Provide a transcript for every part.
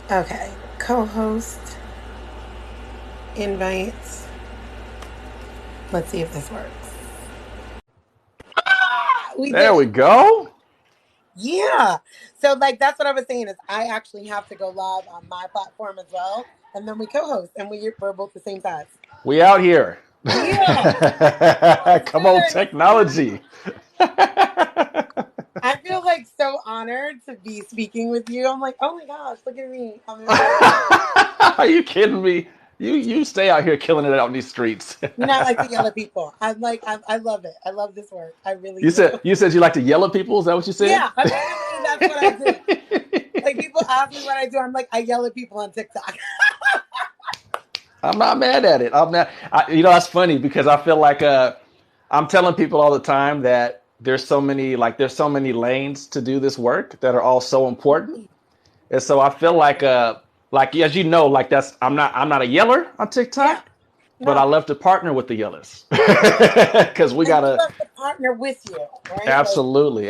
Okay. Co-host invites. Let's see if this works. We There did we it. go. Yeah. So like that's what I was saying is I actually have to go live on my platform as well, and then we co-host, and we're both the same size. We out here. Yeah. Let's do Come on, it. technology. I feel like so honored to be speaking with you. I'm like, oh my gosh, look at me. I'm in my Are you kidding me? You stay out here killing it out in these streets. You know, I like to yell at people. I love it. I love this work. I really you do. said you said you like to yell at people. Is that what you said? Yeah, apparently that's what I do. Like people ask me what I do. I'm like, I yell at people on TikTok. I'm not mad at it. I'm not. That's funny because I feel like I'm telling people all the time that there's so many lanes to do this work that are all so important. And so I feel like as you know, like that's I'm not a yeller on Yeah, TikTok, but I no, love to partner with the yellers because we I do gotta love to partner with you, right? Like,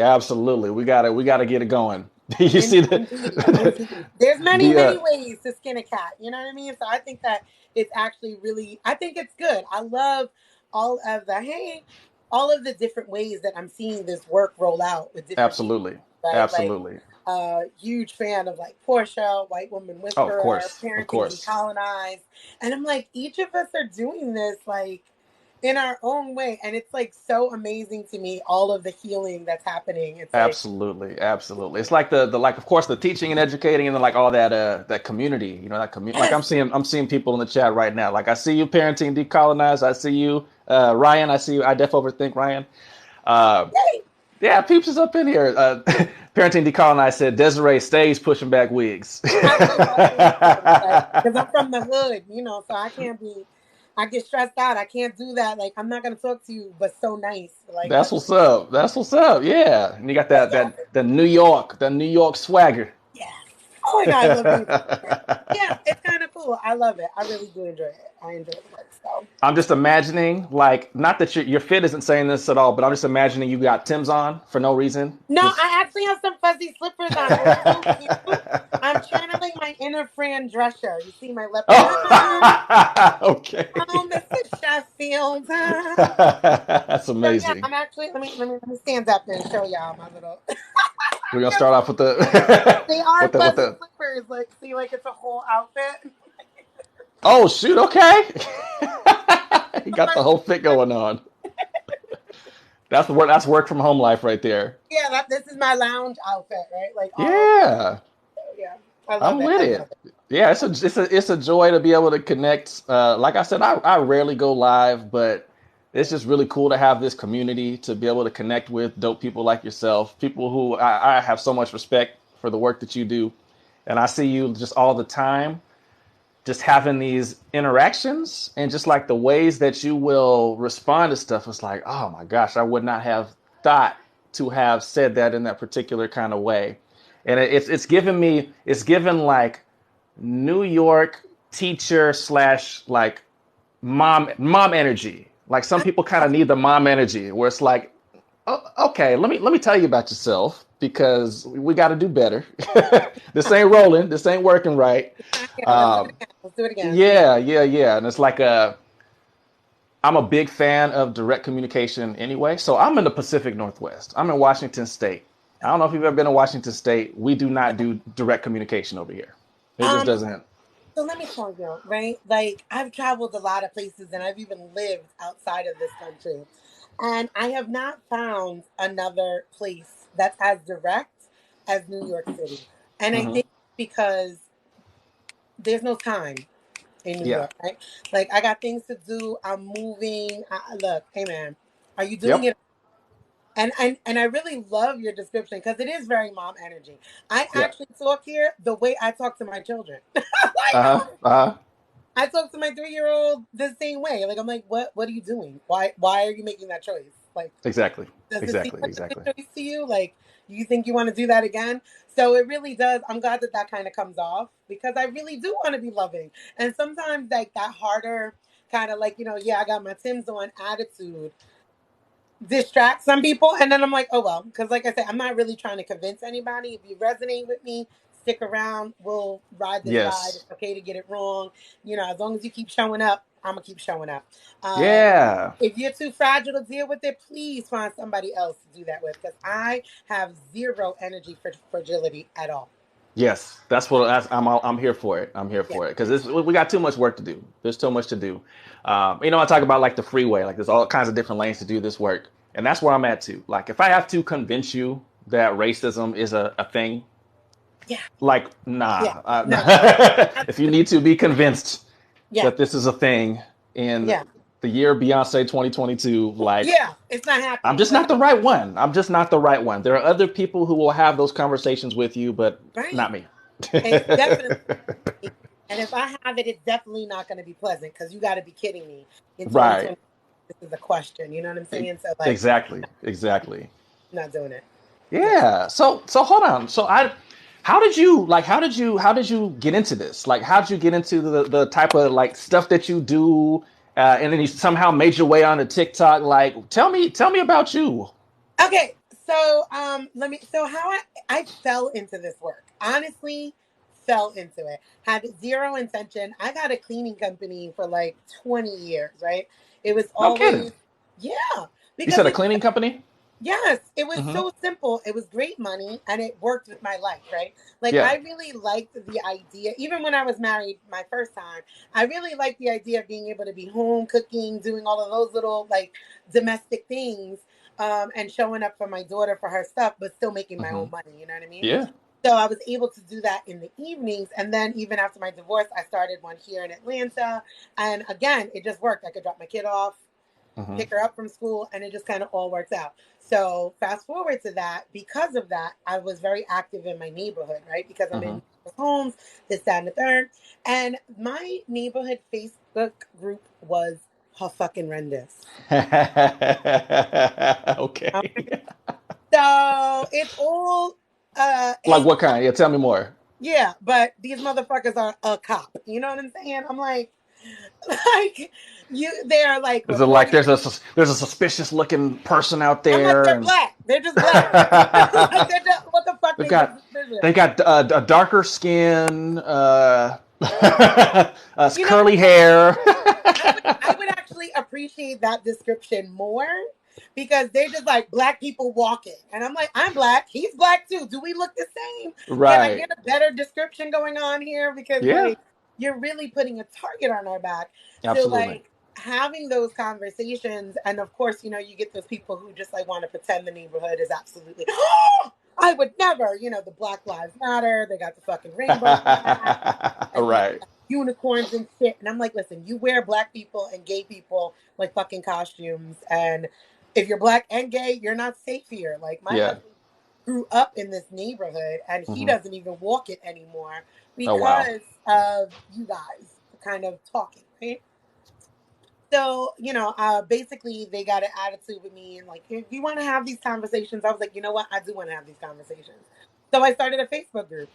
absolutely we gotta get it going. You see indeed, indeed. There's many, the many ways to skin a cat. You know what I mean? So I think that it's actually really, I think it's good. I love all of the, hey, all of the different ways that I'm seeing this work roll out with different people, absolutely right? Like, absolutely huge fan of like Portia, White Woman oh of Whisperer, course of Parenting course Decolonized. And I'm like, each of us are doing this like in our own way. And it's like so amazing to me, all of the healing that's happening. It's like, absolutely it's like the like of course the teaching and educating and then like all that community that community like yes, I'm seeing people in the chat right now like I see you parenting decolonized I see you Ryan I see you I def overthink Ryan uh yay. yeah peeps is up in here parenting decolonized said Desiree stays pushing back wigs. I wish I could too. Like, because I'm from the hood, so I can't be, I get stressed out. I can't do that. Like, I'm not going to talk to you, but so nice. Like, That's what's up. That's what's up. Yeah, and you got but that yeah, that the New York swagger. yeah. Oh my God, I love being here. Yeah, it's kind of cool. I love it. I really do enjoy it. I enjoy the work. So, I'm just imagining, like, not that your fit isn't saying this at all, but I'm just imagining you got Tim's on for no reason. no, Just I actually have some fuzzy slippers on. They're so cute. I'm channeling my inner Fran Drescher. You see my leopard. oh, okay. Oh, Mr. Sheffield. That's So yeah, amazing. I'm actually let me stand up and show y'all my little. We're gonna Yeah, start off with the they are with the with fuzzy the. slippers. Like, see, like it's a whole outfit. Oh shoot! Okay, you I'm got the like, whole fit going on. That's the work. That's work from home life right there. yeah, this is my lounge outfit, right? Like all of this. Yeah, So yeah, I love I'm it. with I love it. it. Yeah, it's a joy to be able to connect. Like I said, I rarely go live, but it's just really cool to have this community to be able to connect with dope people like yourself, people who I have so much respect for the work that you do, and I see you just all the time, just having these interactions and just like the ways that you will respond to stuff. It's like, oh my gosh, I would not have thought to have said that in that particular kind of way, and it's given like New York teacher slash like mom energy. Like some I people kind love of need the mom energy where it's like, oh, okay, let me tell you about yourself because we got to do better. This ain't rolling. This ain't working right. it. Yeah, let's do it Um, again. Let's do it again. yeah, and it's like I'm a big fan of direct communication anyway. So I'm in the Pacific Northwest. I'm in Washington State. I don't know if you've ever been to Washington State. We do not do direct communication over here. It just Um, doesn't. so let me tell you, right? Like I've traveled a lot of places and I've even lived outside of this country. And I have not found another place that's as direct as New York City. And I Hmm. think because there's no time in New Yeah. York, right? Like I got things to do. I'm moving. Look, hey man, are you doing Yep. it? And I really love your description because it is very mom energy. I Yeah. actually talk here the way I talk to my children. Like Uh huh. Uh huh. I talk to my 3 year old the same way. Like I'm like, what are you doing? Why are you making that choice? Like, Exactly. does it seem Exactly. like a Exactly. good choice to you? Like, you think you want to do that again? So it really does. I'm glad that kind of comes off because I really do want to be loving. And sometimes like that harder kind of like, yeah, I got my Tim's on attitude distract some people. And then I'm like, oh well, because like I said, I'm not really trying to convince anybody. If you resonate with me, stick around. We'll ride this ride. Yes. It's okay to get it wrong. As long as you keep showing up, I'm gonna keep showing up. Um, Yeah. if you're too fragile to deal with it, please find somebody else to do that with, because I have zero energy for fragility at all. Yes, I'm here for it. I'm here Yeah, for it because we got too much work to do. There's too much to do. I talk about like the freeway. Like there's all kinds of different lanes to do this work, and that's where I'm at too. Like if I have to convince you that racism is a thing, yeah, like yeah. nah. No, If you need to be convinced yeah, that this is a thing in yeah, the year Beyonce 2022, like yeah. It's not I'm happening. just not the right one. I'm just not the right one. There are other people who will have those conversations with you, but Right. not me. It's definitely, and if I have it, it's definitely not going to be pleasant, because you got to be kidding me. In Right. 2020, this is a question. You know what I'm saying? So, like, Exactly. Exactly. I'm not doing it. Yeah. Yeah. So hold on. How did you get into this? Like how did you get into the type of like stuff that you do and then you somehow made your way onto TikTok? Like tell me about you. Okay. So, so how I fell into this work. Honestly, fell into it. Had zero intention. I got a cleaning company for like 20 years, right? It was No kidding. always, yeah, You because said a it's cleaning company? yes, it was Mm-hmm. so simple. It was great money and it worked with my life, right? Like Yeah. I really liked the idea, even when I was married my first time, I really liked the idea of being able to be home cooking, doing all of those little like domestic things, and showing up for my daughter for her stuff, but still making my Mm-hmm. own money, you know what I mean? Yeah. So I was able to do that in the evenings. And then even after my divorce, I started one here in Atlanta. And again, it just worked. I could drop my kid off, Mm-hmm. pick her up from school, and it just kind of all works out. So fast forward to that, because of that, I was very active in my neighborhood, right? Because I'm Mm-hmm. in homes, this, that, and the third. And my neighborhood Facebook group was her fucking horrendous. Okay. Okay. So it's all Like hate. what kind? Yeah, tell me more. Yeah, but these motherfuckers are a cop. You know what I'm saying? I'm like, like they're like Is it like reporting. there's a suspicious looking person out I'm like, there they're and black. They're just black. Like they're just, what the fuck they've makes them got suspicious? they got a darker skin, You know curly what? hair. I would actually appreciate that description more, because they're just like black people walking, and I'm like, I'm black. He's black too. Do we look the same? Can I Right. get a better description going on here? Because Yeah. like you're really putting a target on our back. So Absolutely. like having those conversations, and of course, you get those people who just like want to pretend the neighborhood is absolutely. I would never, the Black Lives Matter. They got the fucking rainbow flag, and Right. unicorns and shit. And I'm like, listen, you wear black people and gay people like fucking costumes. And if you're black and gay, you're not safe here. Like my Yeah. husband grew up in this neighborhood and he Hmm. doesn't even walk it anymore Oh wow. because of you guys kind of talking, right? So, basically they got an attitude with me and like, if you want to have these conversations, I was like, you know what? I do want to have these conversations. So I started a Facebook group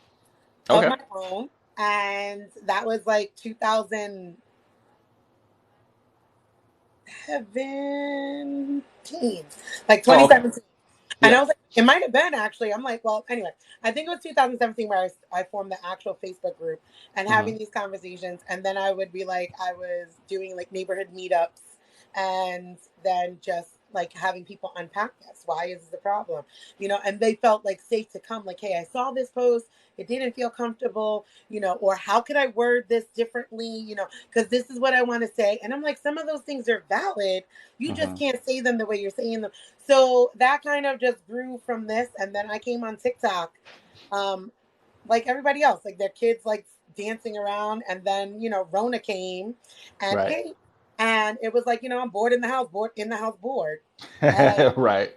of Okay. my own, and that was like 2017, like Oh okay. 2017. And Yeah. I was like, it might have been actually. I'm like, well, anyway, I think it was 2017 where I formed the actual Facebook group and Hmm. having these conversations. And then I would be like, I was doing like neighborhood meetups, and then just like having people unpack this. Why is this a problem? And they felt like safe to come, like, hey, I saw this post. It didn't feel comfortable, or how could I word this differently, because this is what I want to say. And I'm like, some of those things are valid. You just Hmm. can't say them the way you're saying them. So that kind of just grew from this. And then I came on TikTok, um, like everybody else, like their kids like dancing around. And then, Rona came and Right. hey, and it was like, I'm bored in the house, bored. And Right.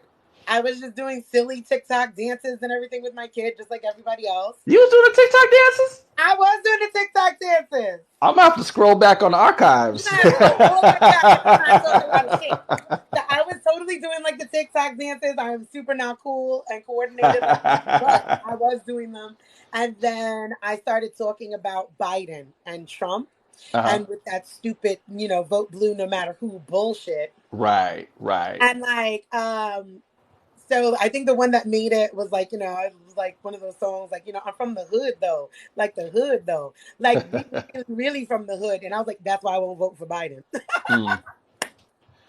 I was just doing silly TikTok dances and everything with my kid, just like everybody else. You was doing the TikTok dances? I was doing the TikTok dances. I'm gonna have to scroll back on the You archives. gotta scroll all the way back. I'm just not talking about shit. So I was totally doing like the TikTok dances. I am super not cool and coordinated like that, but I was doing them. And then I started talking about Biden and Trump, Uh-huh. and with that stupid, vote blue no matter who bullshit. Right. Right. And like, so I think the one that made it was like, was like one of those songs, like, I'm from the hood though, like the hood though, like really, really from the hood. And I was like, that's why I won't vote for Biden. Mm.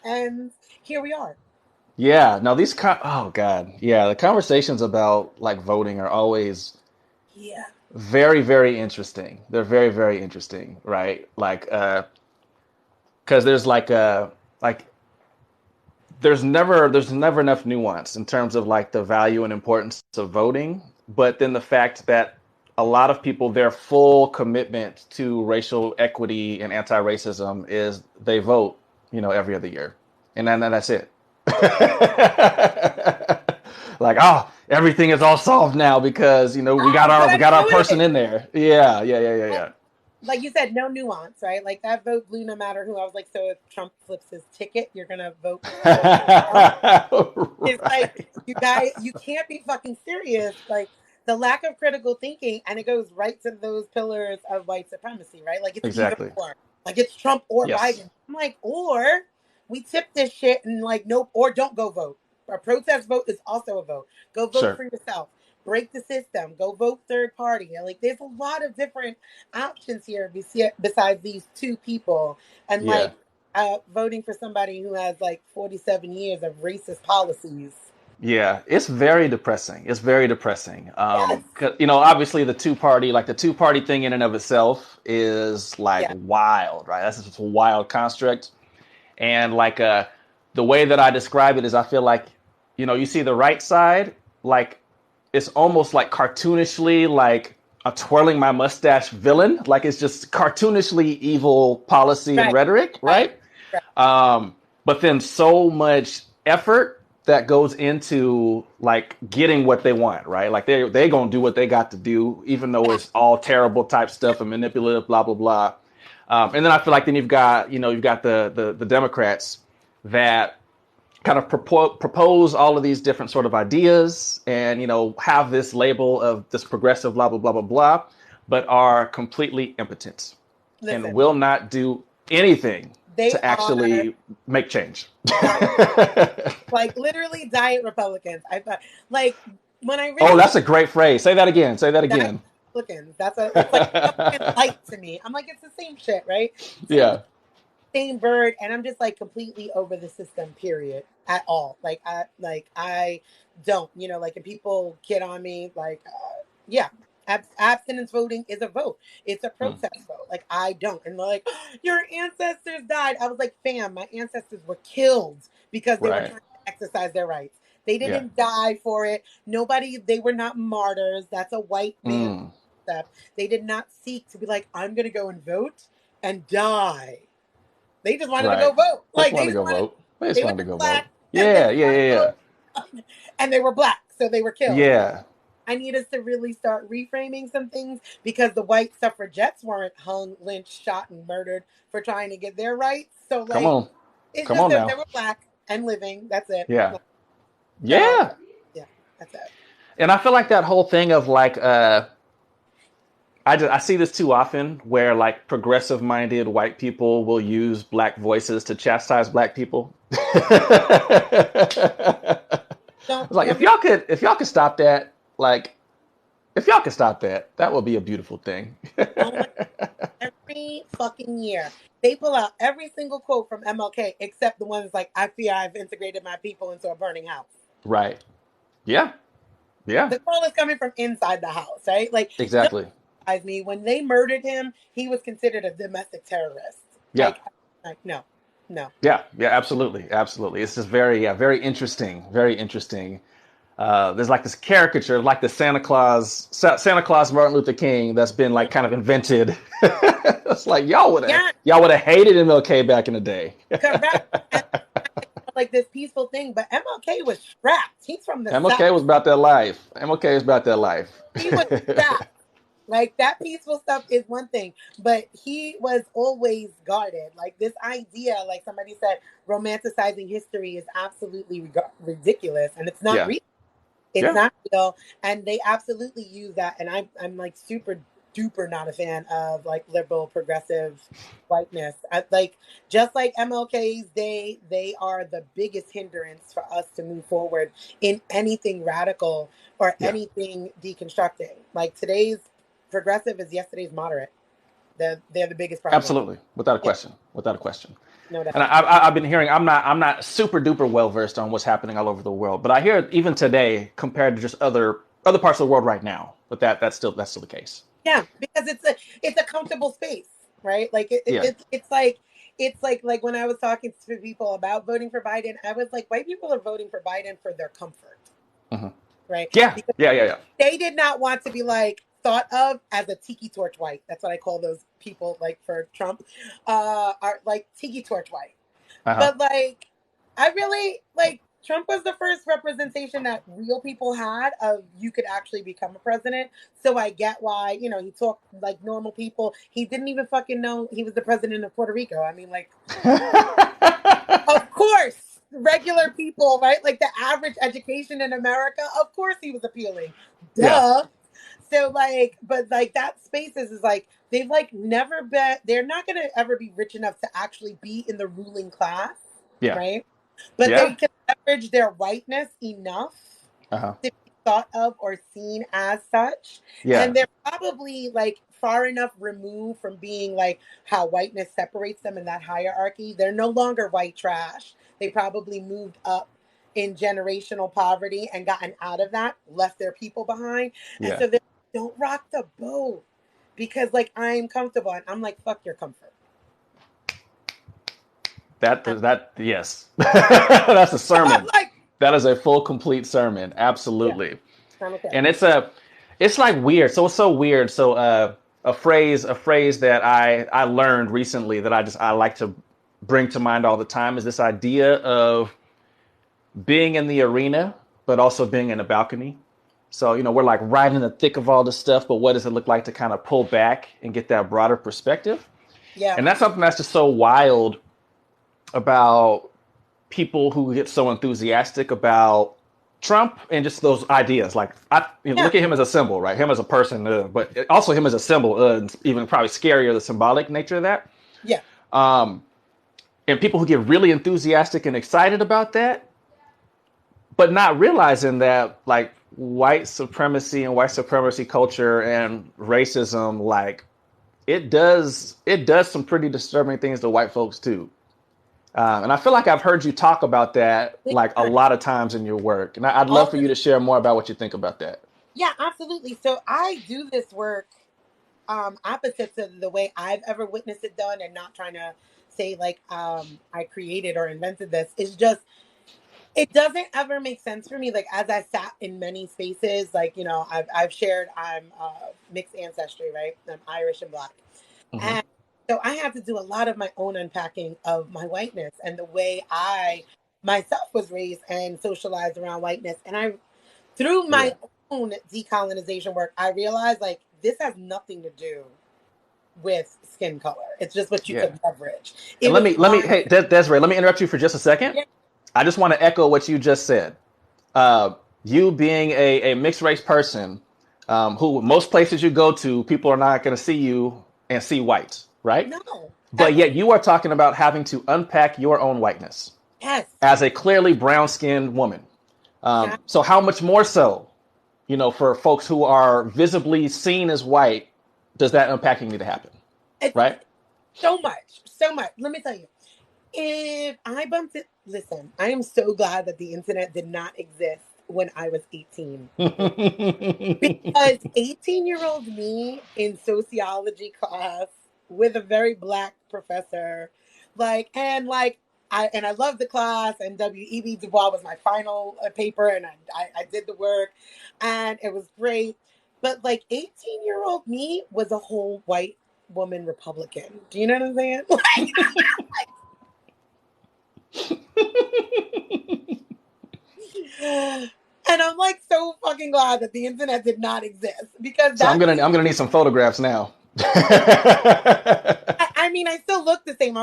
And here we are. Yeah. No, oh God. Yeah. The conversations about like voting are always Yeah. very, very interesting. They're very, very interesting, right? Like, because like there's never enough nuance in terms of like the value and importance of voting, but then the fact that a lot of people, their full commitment to racial equity and anti-racism is they vote, every other year, and then that's it. Like, oh, everything is all solved now because we got Oh, our but we I got our knew person it. in there. Yeah, yeah, yeah, yeah, Like you said, no nuance, right? Like that vote blew no matter who. I was like, so if Trump flips his ticket, you're gonna vote for Trump? yeah. It's like, Right. you guys, you can't be fucking serious. Like the lack of critical thinking, and it goes right to those pillars of white supremacy, right? Like it's either Exactly. or. Like it's Trump or Yes. Biden. I'm like, or we tip this shit and like nope, or don't go vote. A protest vote is also a vote. Go vote Sure. for yourself. Break the system. Go vote third party. And like there's a lot of different options here besides these two people. And Yeah. like voting for somebody who has like 47 years of racist policies. Yeah, it's very depressing. It's very depressing. Yes. 'Cause, obviously the two party thing in and of itself is like Yeah. wild, right? That's just a wild construct. And like the way that I describe it is I feel like, you see the right side, like it's almost like cartoonishly like a twirling my mustache villain. Like it's just cartoonishly evil policy and Right. rhetoric, Right. right? Right. But then so much effort that goes into like getting what they want, right? Like they gonna do what they got to do, even though it's all terrible type stuff and manipulative, blah blah blah. And then I feel like then you've got the Democrats that kind of propose all of these different sort of ideas and have this label of this progressive blah blah blah blah blah, but are completely impotent and Listen, will not do anything they to are actually make change. diet, like literally diet Republicans. I thought, like, when I Oh, really that's a great phrase. Say that again. Say that diet again. Republicans, it's like Republican light to me. I'm like, it's the same shit, right? Same Yeah. same bird, and I'm just like completely over the system. Period. At all. I don't. Like, if people kid on me, like, yeah. Abstinence voting is a vote. It's a Mm, protest vote. Like I don't, and they're like, your ancestors died. I was like, fam, my ancestors were killed because they were right. trying to exercise their rights. They Yeah. didn't die for it. Nobody. They were not martyrs. That's a white man Mm, concept. They did not seek to be like, I'm going to go and vote and die. They just wanted to go right. vote. They just Like wanted to go vote. They just they were wanted to go black vote. and they Yeah. Yeah. wanted to Yeah. vote and they were black, so they were Yeah. killed. Yeah. I need us to really start reframing some things because the white suffragettes weren't hung, lynched, shot, and murdered for trying to get their rights. So Come like, on. it's Come just on that they now. were black and living. That's it. Yeah. Like, so Yeah. yeah, that's it. And I feel like that whole thing of like I see this too often where like progressive minded white people will use black voices to chastise black people. Don't It's like don't if y'all could stop that, like if y'all could stop that, that would be a beautiful thing. oh my, every fucking year they pull out every single quote from MLK except the ones like, I fear I've integrated my people into a burning house. Right. Yeah. Yeah. The call is coming from inside the house, right? Like, don't Exactly. surprise me. When they murdered him, he was considered a domestic terrorist. Yeah. No, no. Yeah. Yeah. Absolutely. Absolutely. It's just very, yeah, very interesting. Very interesting. There's like this caricature of like the Santa Claus Martin Luther King that's been like kind of invented. It's like Yeah, y'all would have hated MLK back in the day. correct. And like this peaceful thing, but MLK was strapped. He's from the South. MLK was about that life. MLK is about that life. He was strapped. Like that peaceful stuff is one thing, but he was always guarded. Like this idea, like somebody said, romanticizing history is absolutely ridiculous, and it's not Yeah. real. It's Yeah. not real, and they absolutely use that. And I'm like super. duper not a fan of like liberal progressive whiteness. Like just like MLK's, they are the biggest hindrance for us to move forward in anything radical or Yeah, anything deconstructing. Like today's progressive is yesterday's moderate. They're the biggest problem. absolutely, without a Yeah, question, without a question. no And doubt. I've been hearing. I'm not super duper well versed on what's happening all over the world, but I hear even today compared to just other parts of the world right now. But that's still the case. Yeah, because it's a comfortable space, right? Like Yeah. it's like when I was talking to people about voting for Biden, I was like, white people are voting for Biden for their comfort, Hmm. right? Yeah. Because Yeah. Yeah. Yeah. they did not want to be like thought of as a tiki torch white. That's what I call those people like for Trump, are like tiki torch white. Uh huh. But like, I really like Trump was the first representation that real people had of you could actually become a president. So I get why, he talked like normal people. He didn't even fucking know he was the president of Puerto Rico. I mean, like, of course, regular people, right? Like the average education in America, of course he was appealing. Yeah. Duh. So like, but like that spaces is like they've like never been. They're not gonna ever be rich enough to actually be in the ruling class, Yeah. right? But Yeah. they can leverage their whiteness enough Uh huh. to be thought of or seen as such. Yeah. And they're probably like far enough removed from being like how whiteness separates them in that hierarchy. They're no longer white trash. They probably moved up in generational poverty and gotten out of that, left their people behind. And Yeah. so they don't rock the boat because like I'm comfortable and I'm like, fuck your comfort. I'm, That yes. That's a I'm sermon. like, That is a full complete sermon. yeah, Absolutely. I'm okay. And it's like weird. So it's so weird. So a phrase that I learned recently that I like to bring to mind all the time is this idea of being in the arena, but also being in the balcony. So, we're like right in the thick of all this stuff, but what does it look like to kind of pull back and get that broader perspective? Yeah. And that's something that's just so wild about people who get so enthusiastic about Trump and just those ideas. Like, Yeah. look at him as a symbol, right? Him as a person, but also him as a symbol, even probably scarier, the symbolic nature of that. Yeah. Um, and people who get really enthusiastic and excited about that, but not realizing that like white supremacy and white supremacy culture and racism, like it does some pretty disturbing things to white folks too. And I feel like I've heard you talk about that Big like a time. lot of times in your work, and I'd love All for the you to share more about what you think about that. Yeah, absolutely. So I do this work opposite to the way I've ever witnessed it done, and not trying to say like I created or invented this. It's just it doesn't ever make sense for me. Like as I sat in many spaces, like I've shared I'm mixed ancestry, right? I'm Irish and Black, Hmm. and so I had to do a lot of my own unpacking of my whiteness and the way I myself was raised and socialized around whiteness, and I through Yeah, my own decolonization work, I realized like this has nothing to do with skin color. It's just what you yeah. could leverage. And It let was me let me blind. hey Desiree, let me interrupt you for just a second. Yeah, I just want to echo what you just said. Uh, you being a mixed race person, who most places you go to, people are not going to see you and see white, right? no, But ever. yet you are talking about having to unpack your own whiteness Yes, as a clearly brown skinned woman. yeah. So how much more so, for folks who are visibly seen as white, does that unpacking need to happen, It's right? so much, so much. Let me tell you, if I bumped it, listen, I am so glad that the internet did not exist when I was 18. Because 18-year-old me in sociology class with a very black professor, I love the class, and W.E.B. Du Bois was my final paper, and I did the work, and it was great. But like 18-year-old me was a whole white woman Republican. Do you know what I'm saying? And I'm like so fucking glad that the internet did not exist because So I'm that gonna means I'm gonna need some photographs now. I mean, I still look the same.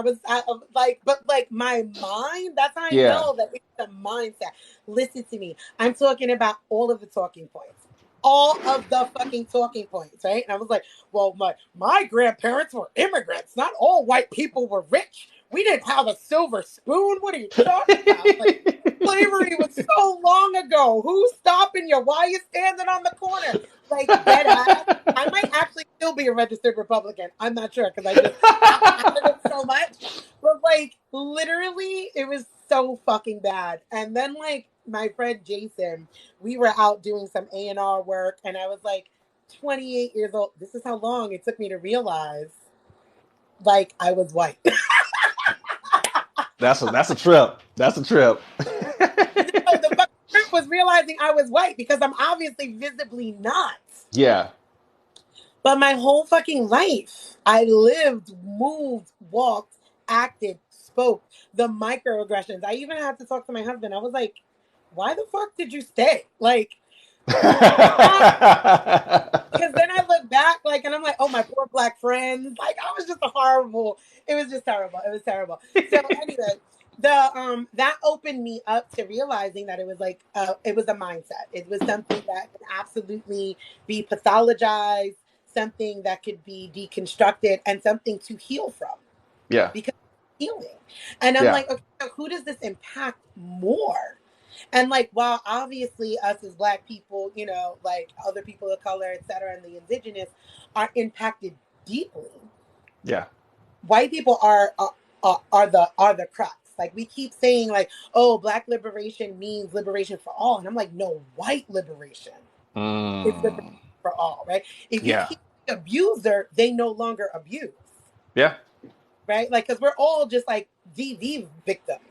But like my mind, that's how I Yeah. know that it's the mindset. Listen to me. I'm talking about all of the talking points. all of the fucking talking points, right? And I was like, well, my grandparents were immigrants. Not all white people were rich. We didn't have a silver spoon. What are you talking about? Like, slavery was so long ago. Who's stopping you? Why are you standing on the corner? Like, dead ass. I might actually still be a registered Republican. I'm not sure because I just got out of it so much. But like, literally, it was so fucking bad. And then like my friend Jason, we were out doing some A&R work, and I was like 28 years old. This is how long it took me to realize like I was white. That's a trip. That's a trip. No, the fucking trip was realizing I was white because I'm obviously visibly not. Yeah. But my whole fucking life, I lived, moved, walked, acted, spoke. The microaggressions. I even had to talk to my husband. I was like, why the fuck did you stay? Like, because then I look back, like, and I'm like, oh, my poor black friends. Like, I was just a horrible. It was just terrible. It was terrible. So anyway, the that opened me up to realizing that it was a mindset. It was something that could absolutely be pathologized, something that could be deconstructed, and something to heal from Yeah. because it's healing. And I'm Yeah. like, okay, so who does this impact more? And like, while obviously us as black people, you know, like other people of color, et cetera, and the indigenous are impacted deeply, Yeah. white people are the crux. Like we keep saying, like, oh, black liberation means liberation for all, and I'm like, no, white liberation is liberation Mm. for all, right? If you Yeah. keep the abuser, they no longer abuse, Yeah. right? Like, because we're all just like DV victims,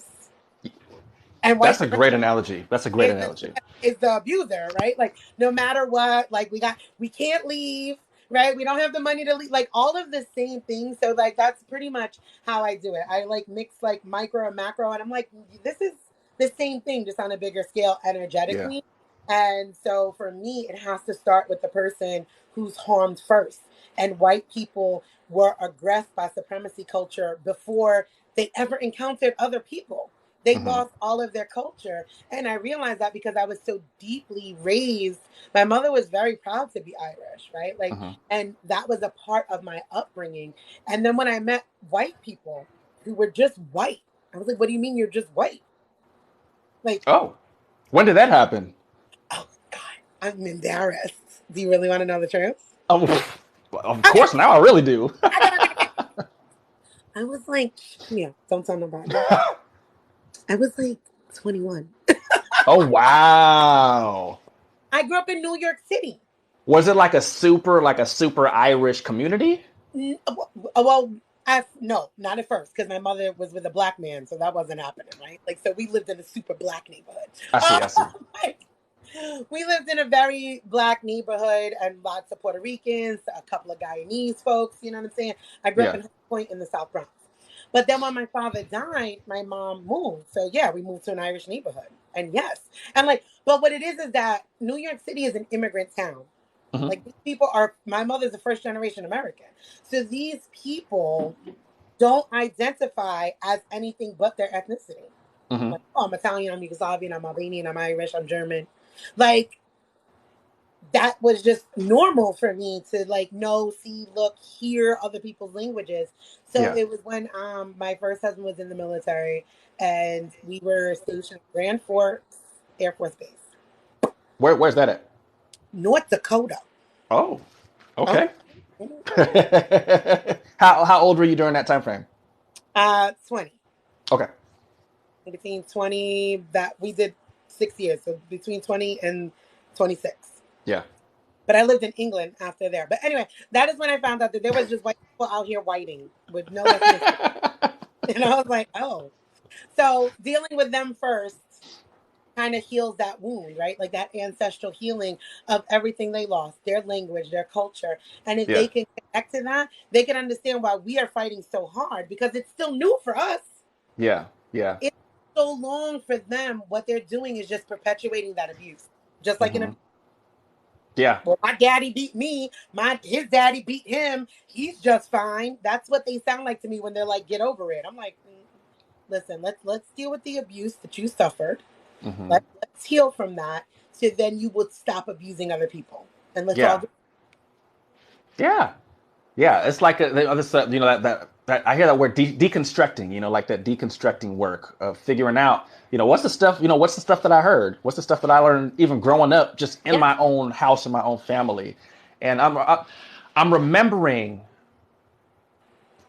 and white That's a great supremacy analogy. That's a great is analogy. the abuser, right? Like no matter what, like we can't leave, right? We don't have the money to leave, like all of the same things. So like that's pretty much how I do it. I like mix like micro and macro, and I'm like, this is the same thing, just on a bigger scale Yeah. energetically. And so for me, it has to start with the person who's harmed first. And white people were aggressed by supremacy culture before they ever encountered other people. They Hmm. lost all of their culture. And I realized that because I was so deeply raised. My mother was very proud to be Irish, right? Like, Hmm. and that was a part of my upbringing. And then when I met white people who were just white, I was like, what do you mean you're just white? Like, Oh, when did that happen? oh God, I'm embarrassed. Do you really want to know the truth? Oh, of course. Now I really do. I was like, come here, don't tell nobody. I was like 21. Oh wow. I grew up in New York City. Was it like a super Irish community? Well, no, not at first, because my mother was with a black man, so that wasn't happening, right? Like, so we lived in a super black neighborhood. I see. I see. Like, we lived in a very black neighborhood and lots of Puerto Ricans, a couple of Guyanese folks. You know what I'm saying? I grew up Yeah. in High Point in the South Bronx. But then when my father died, my mom moved. So yeah, we moved to an Irish neighborhood. And yes, and like, but what it is that New York City is an immigrant town. Hmm. Like these people are, my mother's a first generation American. So these people don't identify as anything but their ethnicity. Hmm. Like, oh, I'm Italian, I'm Yugoslavian, I'm Albanian, I'm Irish, I'm German. Like that was just normal for me to like know, see, look, hear other people's languages. So Yeah. it was when my first husband was in the military and we were stationed at Grand Forks Air Force Base, Where's that at? North Dakota. Oh. Oh, Okay. How old were you during that time frame? 20. Okay. Between 20 that we did 6 years, so between 20 and 26. Yeah. But I lived in England after there. But anyway, that is when I found out that there was just white people out here whiting with no ethnicity. And I was like, oh. So dealing with them first kind of heals that wound, right? Like that ancestral healing of everything they lost, their language, their culture. And if Yeah. they can connect to that, they can understand why we are fighting so hard because it's still new for us. Yeah. Yeah. It's so long for them. What they're doing is just perpetuating that abuse. Just like in a, Hmm. Yeah. well, my daddy beat me. His daddy beat him. He's just fine. That's what they sound like to me when they're like, "Get over it." I'm like, listen, let's deal with the abuse that you suffered. Hmm. Let's heal from that to then you would stop abusing other people. And let's all Yeah. do. Yeah. Yeah. It's like this, that I hear that word deconstructing, like that deconstructing work of figuring out, what's the stuff that I heard? What's the stuff that I learned even growing up just in Yeah. my own house, in my own family? And I'm remembering,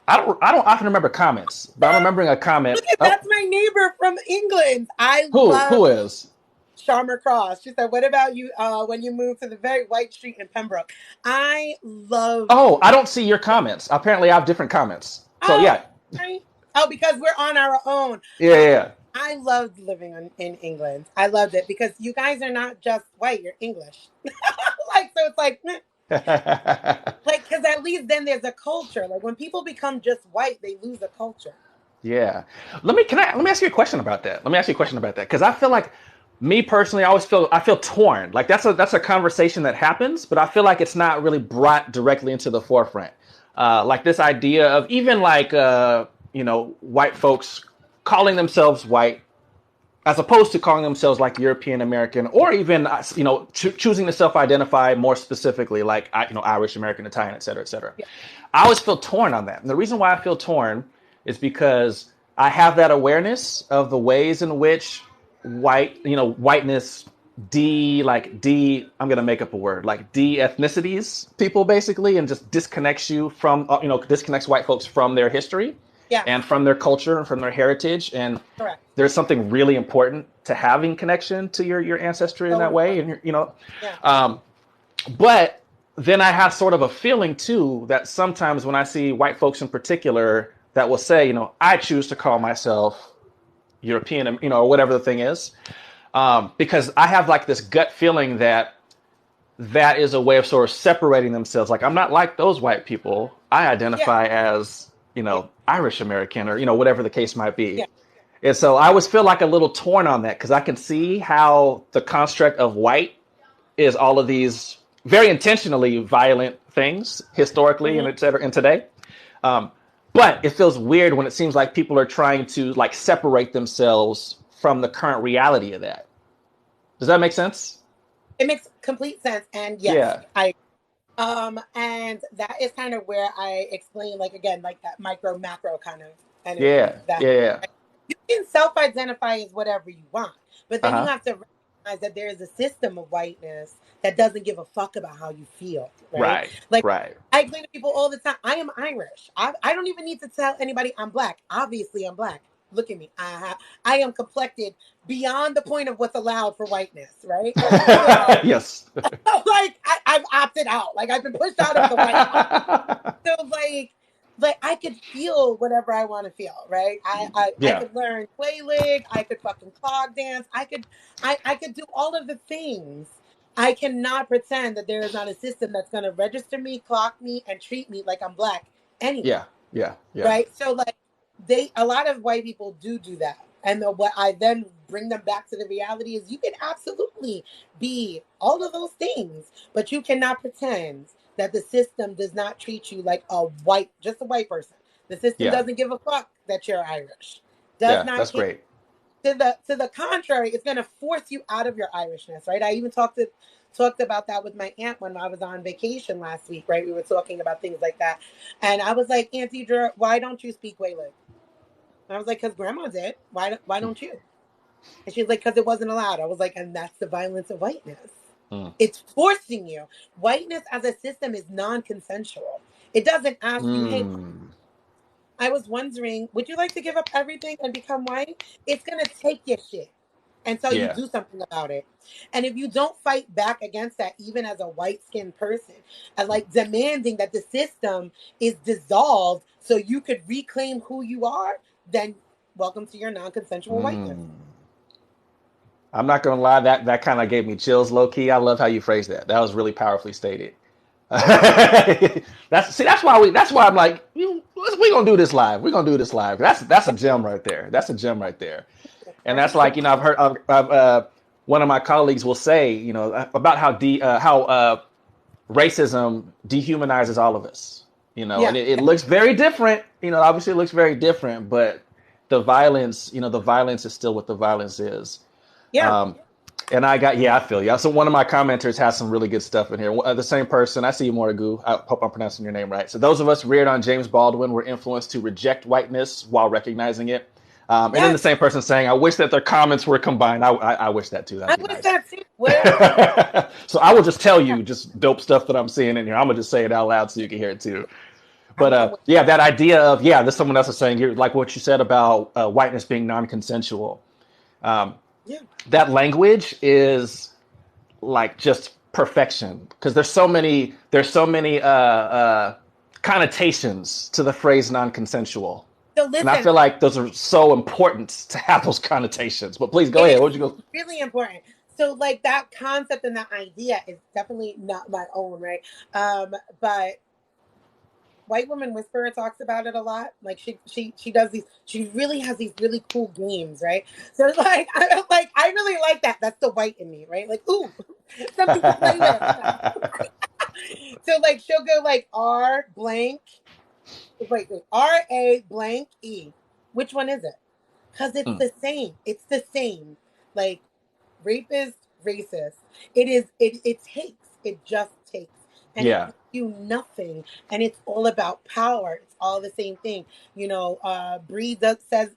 I don't often remember comments, but I'm remembering a comment. Look at Oh, that's my neighbor from England. I who love is? Sharma Cross. She said, "What about you? When you moved to the very white street in Pembroke?" I love. Oh, I don't see your comments. Apparently, I have different comments. So Oh, yeah, right. Oh, because we're on our own. yeah. I loved living in England. I loved it because you guys are not just white; you're English. Like so, it's like, meh. Yeah. Like because at least then there's a culture. Like when people become just white, they lose a culture. Yeah. Let me ask you a question about that. Let me ask you a question about that because I feel like me personally, I feel torn. Like that's a conversation that happens, but I feel like it's not really brought directly into the forefront. Like this idea of even like white folks calling themselves white as opposed to calling themselves like European American or even choosing to self-identify more specifically like Irish American, Italian, et cetera, et cetera. Yeah. I always feel torn on that. And the reason why I feel torn is because I have that awareness of the ways in which whiteness I'm gonna make up a word like de-ethnicities people basically and just disconnects you from disconnects white folks from their history Yeah. and from their culture and from their heritage. And Correct. there's something really important to having connection to your ancestry in So that way. important. And Yeah. but then I have sort of a feeling too that sometimes when I see white folks in particular that will say, I choose to call myself European, or whatever the thing is, because I have like this gut feeling that that is a way of sort of separating themselves. Like I'm not like those white people. I Yeah. identify as, Yeah. Irish American or, whatever the case might be. Yeah. And so I always feel like a little torn on that because I can see how the construct of white is all of these very intentionally violent things historically and Mhm. et cetera and today. Um, but it feels weird when it seems like people are trying to like separate themselves from the current reality of that. Does that make sense? It makes complete sense. And yes, Yeah. and that is kind of where I explain, like again, like that micro macro kind of energy. Yeah. That Yeah. you can self-identify as whatever you want, but then you Uh-huh. have to recognize that there is a system of whiteness that doesn't give a fuck about how you feel, right? Right. Like Right. I explain to people all the time, I am Irish. I don't even need to tell anybody I'm black. Obviously, I'm black. Look at me. I am complected beyond the point of what's allowed for whiteness, right? So Yes. like I've opted out. Like I've been pushed out of the White House. So like I could feel whatever I want to feel, right? I Yeah. could learn Quaalude, I could fucking clog dance, I could do all of the things. I cannot pretend that there is not a system that's gonna register me, clock me, and treat me like I'm black anywhere, Yeah. Yeah. Yeah. right? So like a lot of white people do that. And what I then bring them back to the reality is you can absolutely be all of those things, but you cannot pretend that the system does not treat you like just a white person. The system Yeah. doesn't give a fuck that you're Irish. Does Yeah. not That's care. great. To the contrary, it's going to force you out of your Irishness, right? I even talked about that with my aunt when I was on vacation last week, right? We were talking about things like that, and I was like, Auntie Drew, why don't you speak Quaalude? And I was like, because Grandma did. Why don't you? And she's like, because it wasn't allowed. I was like, and that's the violence of whiteness. Mm. It's forcing you. Whiteness as a system is non-consensual. It doesn't ask you, hey, Mm. I was wondering, would you like to give up everything and become white? It's going to take your shit until you Yeah. do something about it. And if you don't fight back against that, even as a white skinned person, and like demanding that the system is dissolved so you could reclaim who you are, then welcome to your non consensual whiteness. Mm. I'm not gonna lie, that kind of gave me chills low key. I love how you phrased that. That was really powerfully stated. That's why I'm like, we gonna do this live. We're gonna do this live. That's a gem right there. That's a gem right there. And that's Right? like, I've heard one of my colleagues will say, about how racism dehumanizes all of us. Yeah. And it looks very different. Obviously it looks very different, but the violence is still what the violence is. Yeah. Um, And I feel you. So one of my commenters has some really good stuff in here. The same person, I see you, Mortagu. I hope I'm pronouncing your name right. So those of us reared on James Baldwin were influenced to reject whiteness while recognizing it. And then the Yes, same person saying, I wish that their comments were combined. I wish that too. That'd I be wish nice. that too. Where? So I will just tell you just dope stuff that I'm seeing in here. I'm going to just say it out loud so you can hear it too. I'm But with yeah, that. that idea of, there's someone else is saying, you're like what you said about whiteness being non-consensual. Yeah. That language is like just perfection because there's so many connotations to the phrase non-consensual, So and I listen, feel like those are so important to have those connotations. But please go it ahead. is What'd you go? really important. So like that concept and that idea is definitely not my own, right? But White Woman Whisperer talks about it a lot. Like she does these. She really has these really cool games, right? So it's like I really like that. That's the white in me, right? Like ooh, something to play with. So like she'll go like R blank. Wait, R-A blank E. Which one is it? Because it's Mm, the same. It's the same. Like rapist, racist. It takes. It just takes. And it yeah, gives you nothing. And it's all about power. It's all the same thing. Bree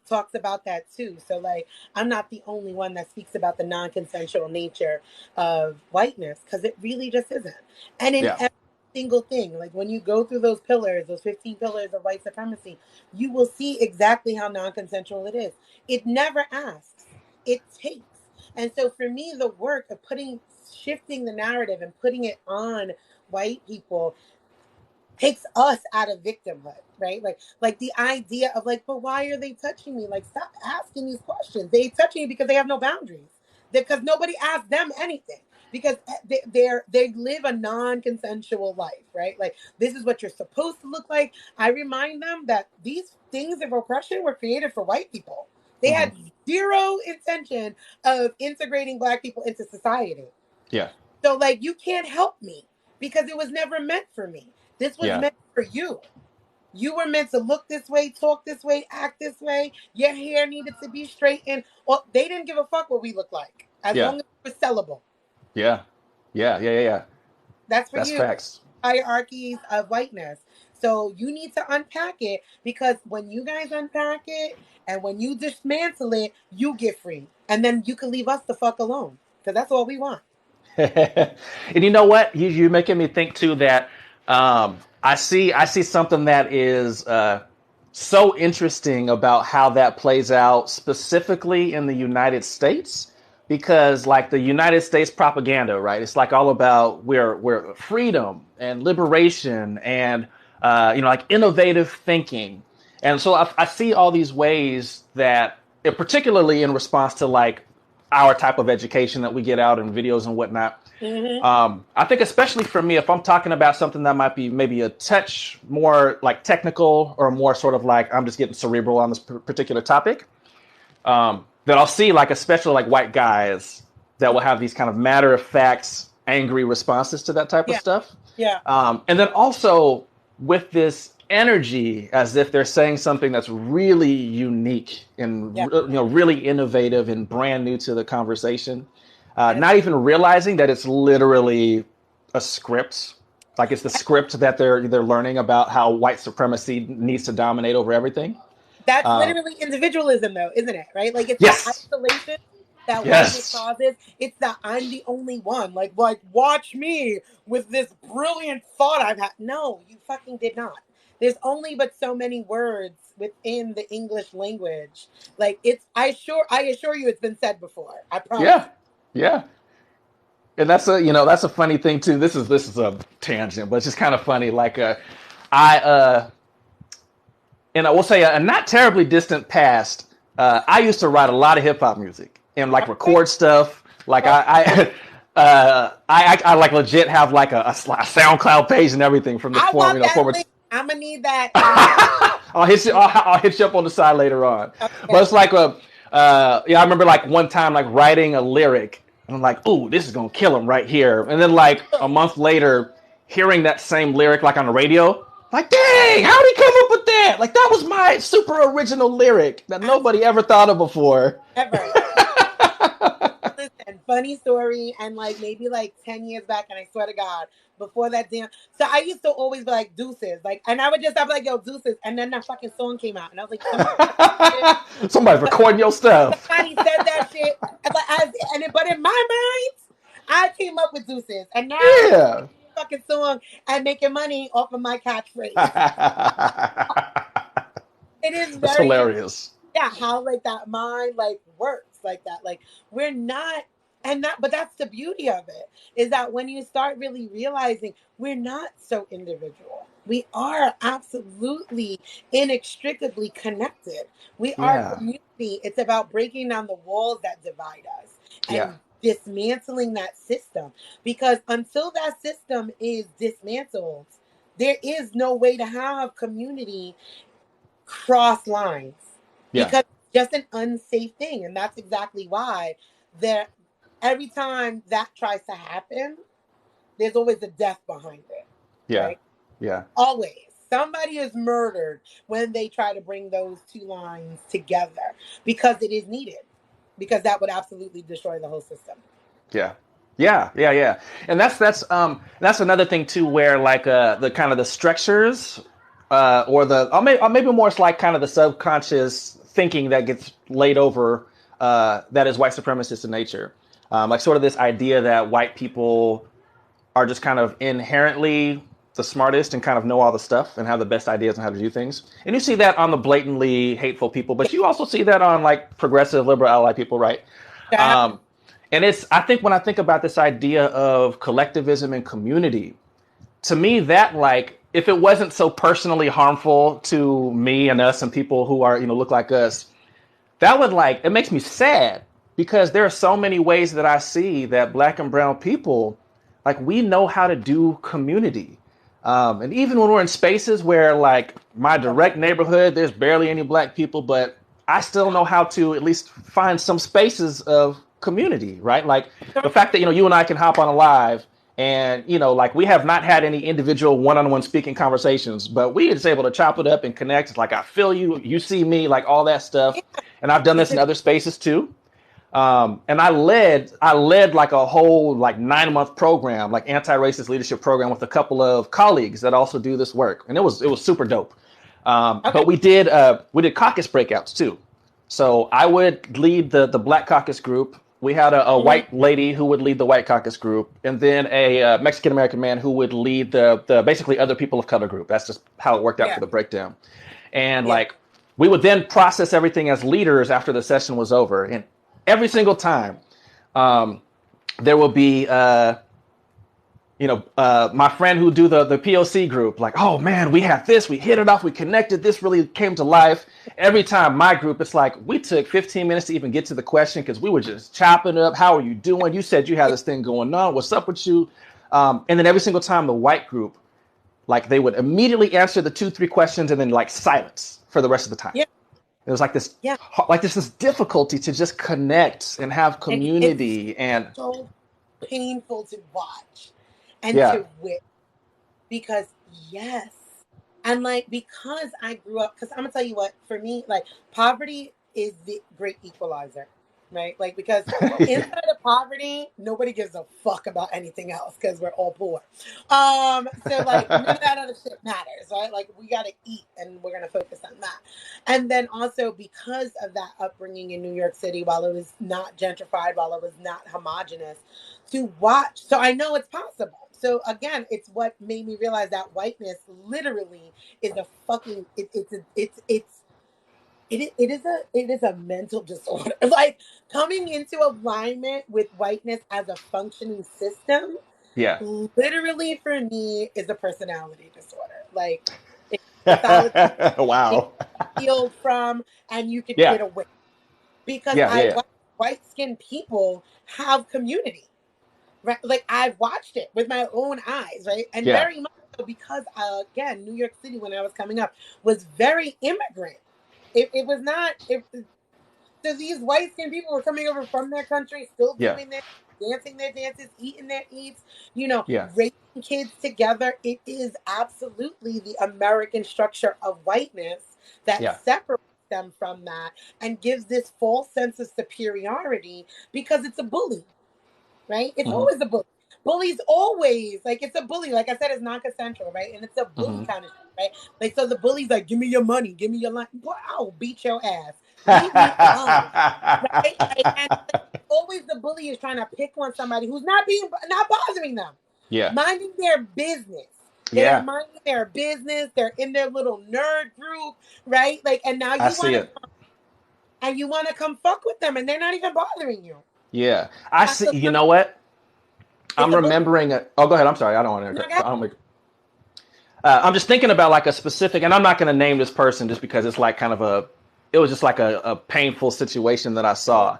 talks about that too. So like I'm not the only one that speaks about the non-consensual nature of whiteness, because it really just isn't. And in yeah, every single thing, like when you go through those pillars, those 15 pillars of white supremacy, you will see exactly how non-consensual it is. It never asks, it takes. And so for me, the work of shifting the narrative and putting it on white people takes us out of victimhood, right? Like the idea of like, but why are they touching me? Like, stop asking these questions. They touching you because they have no boundaries. Because nobody asked them anything. Because they live a non-consensual life, right? Like this is what you're supposed to look like. I remind them that these things of oppression were created for white people. They hmm had zero intention of integrating black people into society. yeah, So like you can't help me because it was never meant for me. This was yeah, meant for you. You were meant to look this way, talk this way, act this way. Your hair needed to be straightened. Or they didn't give a fuck what we look like, as yeah, long as it was sellable. yeah, yeah. That's for That's you. facts. Hierarchies of whiteness. So you need to unpack it, because when you guys unpack it and when you dismantle it, you get free. And then you can leave us the fuck alone. Because that's all we want. And you know what? You're making me think too that I see something that is so interesting about how that plays out specifically in the United States, because like the United States propaganda, right? It's like all about we're freedom and liberation and like innovative thinking, and so I see all these ways that, particularly in response to like our type of education that we get out in videos and whatnot. Mm-hmm. I think especially for me, if I'm talking about something that might be maybe a touch more like technical or more sort of like I'm just getting cerebral on this particular topic, that I'll see like especially like white guys that will have these kind of matter of fact, angry responses to that type of Yeah. stuff. Yeah. And then also with this energy as if they're saying something that's really unique and Yeah. really innovative and brand new to the conversation, Yes. not even realizing that it's literally a script. Like it's the script that they're learning about how white supremacy needs to dominate over everything. That's Uh, literally individualism, though, isn't it? Right? Like it's that yes, isolation that whiteness yes, causes. It's that I'm the only one. Like watch me with this brilliant thought I've had. No, you fucking did not. There's only but so many words within the English language. Like I assure you, it's been said before. I promise yeah, yeah. And that's a funny thing too. This is a tangent, but it's just kind of funny. Like I and I will say a not terribly distant past, I used to write a lot of hip hop music and you. like Okay. record stuff. Like Oh, I like legit have like a SoundCloud page and everything from this I form, want that former. link. I'm gonna need that. I'm gonna I'll hit you. I'll hit you up on the side later on. But okay. it's like I remember like one time like writing a lyric, and I'm like, "Ooh, this is gonna kill him right here." And then like a month later, hearing that same lyric like on the radio, like, "Dang, how'd he come up with that? Like that was my super original lyric that nobody ever thought of before." Ever. Listen, funny story, and like maybe like 10 years back, and I swear to God, before that damn. So I used to always be like deuces, like, and I would just have like yo deuces, and then that fucking song came out, and I was like, somebody said that shit. Somebody's recording your stuff. Somebody said that shit, but but in my mind, I came up with deuces, and now I'm singing Yeah. the fucking song and making money off of my catchphrase. It is That's very interesting, hilarious. yeah, how like that mind like works like that. Like we're not, and that, but that's the beauty of it, is that when you start really realizing we're not so individual, we are absolutely inextricably connected. We are Yeah. community. It's about breaking down the walls that divide us Yeah. and dismantling that system, because until that system is dismantled, there is no way to have community cross lines, Yeah. because it's just an unsafe thing. And that's exactly why there, every time that tries to happen, there's always a death behind it, Yeah. right? Yeah. Always. Somebody is murdered when they try to bring those two lines together, because it is needed, because that would absolutely destroy the whole system. Yeah. Yeah, yeah, yeah. And that's another thing too, where like the kind of the structures or maybe more it's like kind of the subconscious thinking that gets laid over that is white supremacist in nature. Like sort of this idea that white people are just kind of inherently the smartest and kind of know all the stuff and have the best ideas on how to do things. And you see that on the blatantly hateful people, but you also see that on like progressive liberal ally people, right? Yeah. Um, and it's, I think when I think about this idea of collectivism and community, to me, that like, if it wasn't so personally harmful to me and us and people who are, look like us, that would like, it makes me sad because there are so many ways that I see that black and brown people, like we know how to do community. And even when we're in spaces where like my direct neighborhood, there's barely any black people, but I still know how to at least find some spaces of community, right? Like the fact that, you and I can hop on a live and, like we have not had any individual one-on-one speaking conversations, but we is able to chop it up and connect. It's like, I feel you, you see me, like all that stuff. And I've done this It's in a other spaces too. And I led like a whole like 9-month program, like anti-racist leadership program with a couple of colleagues that also do this work. And it was super dope. okay. But we did caucus breakouts too. So I would lead the Black Caucus group. We had a Mhm. white lady who would lead the White Caucus group, and then a Mexican American man who would lead the basically other people of color group. That's just how it worked out for Yeah. the breakdown. And Yeah. like we would then process everything as leaders after the session was over, and every single time um, there will be my friend who do the POC group, like, oh man, we had this, we hit it off, we connected, this really came to life. Every time my group, it's like we took 15 minutes to even get to the question because we were just chopping it up. How are you doing? You said you had this thing going on. What's up with you? And then every single time the white group, like they would immediately answer the 2, 3 questions and then like silence for the rest of the time. Yeah. It was like this, Yeah. like this difficulty to just connect and have It's community and so painful to watch and yeah, to witness, because yes, and like, because I grew up, because I'm gonna tell you what, for me, like, poverty is the great equalizer, right? Like, because yeah, inside of poverty nobody gives a fuck about anything else, because we're all poor. So like none of that other shit matters, right? Like we gotta eat and we're gonna focus on that. And then also, because of that upbringing in New York City, while it was not gentrified, while it was not homogenous, to watch. So I know it's possible. So again, it's what made me realize that whiteness literally is a fucking it is a mental disorder. Like, coming into alignment with whiteness as a functioning system, yeah. literally for me is a personality disorder. Like, it's pathology you Wow. can heal from, and you could Yeah, get away, because yeah, I yeah, watch white skinned people have community. Right, like I've watched it with my own eyes, right? And yeah, very much so, because again, New York City, when I was coming up, was very immigrant. It was not. So these white skinned people were coming over from their country, still yeah, doing their dancing their dances, eating their eats, yeah, raising kids together. It is absolutely the American structure of whiteness that yeah, separates them from that and gives this false sense of superiority because it's a bully, right? It's Hmm. always a bully. Bully's always like it's a bully. Like I said, it's non-consensual, right? And it's a bully Hmm. kind of shit, right? Like so, the bully's like, "Give me your money, give me your money." Boy, I'll beat your ass. Leave me alone, right? Like, and like, always the bully is trying to pick on somebody who's not bothering them, Yeah. minding their business. They are Yeah. minding their business. They're in their little nerd group, right? Like, and now I see it. you want to come fuck with them, and they're not even bothering you. Yeah. I That's see. a, You know what? it's I'm a bully. remembering. Oh, go ahead. I'm sorry. I don't want No, to. I don't. I'm just thinking about like a specific, and I'm not going to name this person just because it's like kind of it was just like a painful situation that I saw.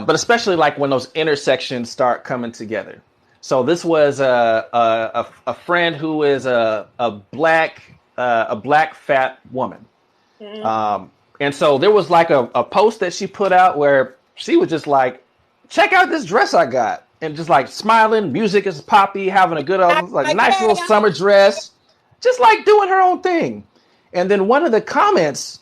But especially like when those intersections start coming together. So this was a friend who is a black fat woman. Mhm. And so there was like a post that she put out where she was just like, check out this dress I got. And just like smiling, music is poppy, having a good, like Like, nice hey, little summer dress, just like doing her own thing. And then one of the comments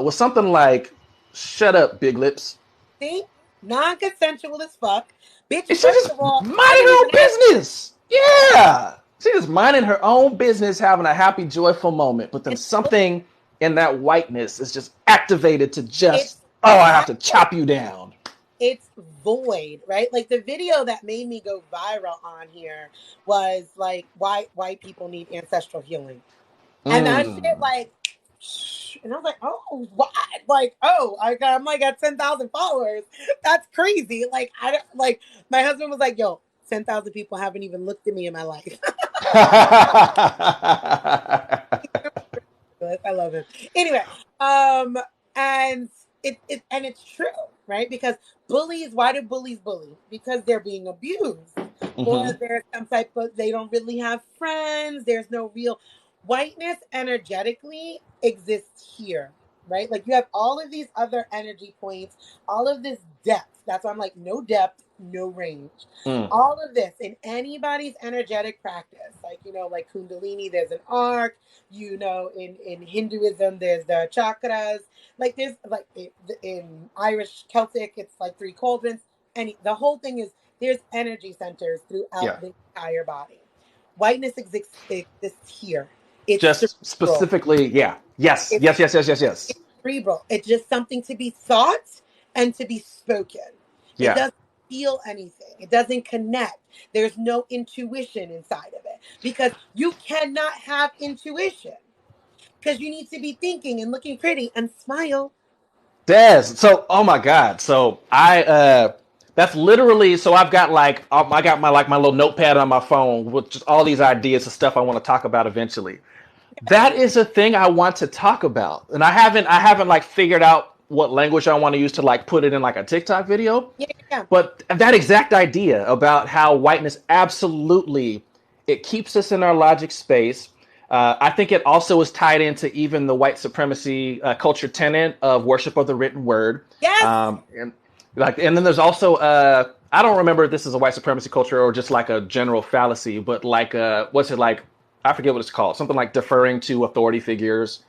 was something like, shut up, big lips. see, non-consensual as fuck, bitch. And she First just of all, minding I didn't her even own ask. business. Yeah. She just minding her own business, having a happy, joyful moment. But then And something in that whiteness is just activated to it's just, oh, I have not. to chop you down. It's void, right? Like the video that made me go viral on here was like why white people need ancestral healing, and that shit Mm. like. And I was like, oh, what? Like, oh, I'm like at 10,000 followers. That's crazy. Like, I don't like. My husband was like, yo, 10,000 people haven't even looked at me in my life. I love him. Anyway, and it's true, right? Because why do bullies bully? Because they're being abused, or Hmm. there's some type of they don't really have friends. There's no real whiteness energetically exists here, right? Like you have all of these other energy points, all of this depth. That's why I'm like, no depth, no range. Mm. All of this in anybody's energetic practice, like like Kundalini, there's an arc, in Hinduism there's the chakras, like there's like in Irish Celtic it's like three cauldrons, and the whole thing is there's energy centers throughout Yeah. the entire body. Whiteness exists here. It's Just cerebral. specifically, yeah. Yes, It's yes, yes, yes, yes, yes. it's cerebral. It's just something to be thought and to be spoken. It Yeah. doesn't feel anything. It doesn't connect. There's no intuition inside of it because you cannot have intuition because you need to be thinking and looking pretty and smile. Des. So, oh my God. So that's literally, so I've got like, I got my little notepad on my phone with just all these ideas of stuff I want to talk about eventually. That is a thing I want to talk about. And I haven't like figured out what language I want to use to like put it in like a TikTok video. Yeah, yeah, But that exact idea about how whiteness absolutely it keeps us in our logic space. I think it also is tied into even the white supremacy culture tenet of worship of the written word. yes. And then there's also I don't remember if this is a white supremacy culture or just like a general fallacy, but like what's it like? I forget what it's called. Something like deferring to authority figures,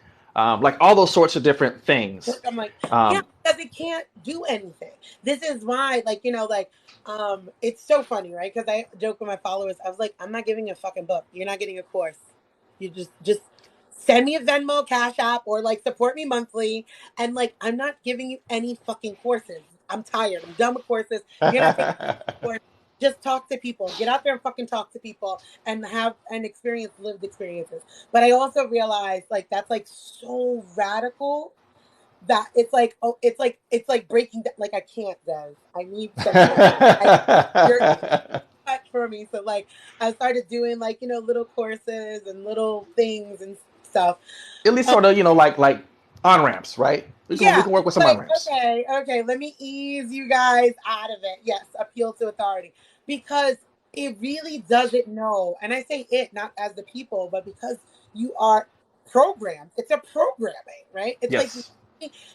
like all those sorts of different things. I'm like, yeah, Um, because it can't do anything. This is why, like, it's so funny, right? Because I joke with my followers, I was like, I'm not giving you a fucking book. You're not getting a course. You just send me a Venmo, Cash App, or like support me monthly. And like, I'm not giving you any fucking courses. I'm tired. I'm done with courses. You're not taking courses. Just talk to people. Get out there and fucking talk to people and have an experience, lived experiences. But I also realized like that's like so radical that it's like breaking down. Like I can't, Des. I need something. I you're cut for me. So like I started doing like little courses and little things and stuff. At least Um, sort of, like on ramps, right? We yeah, can work it's with some on like ramps. okay. Let me ease you guys out of it. Yes, appeal to authority because it really doesn't know. And I say it not as the people, but because you are programmed. It's a programming, right? It's like Yes.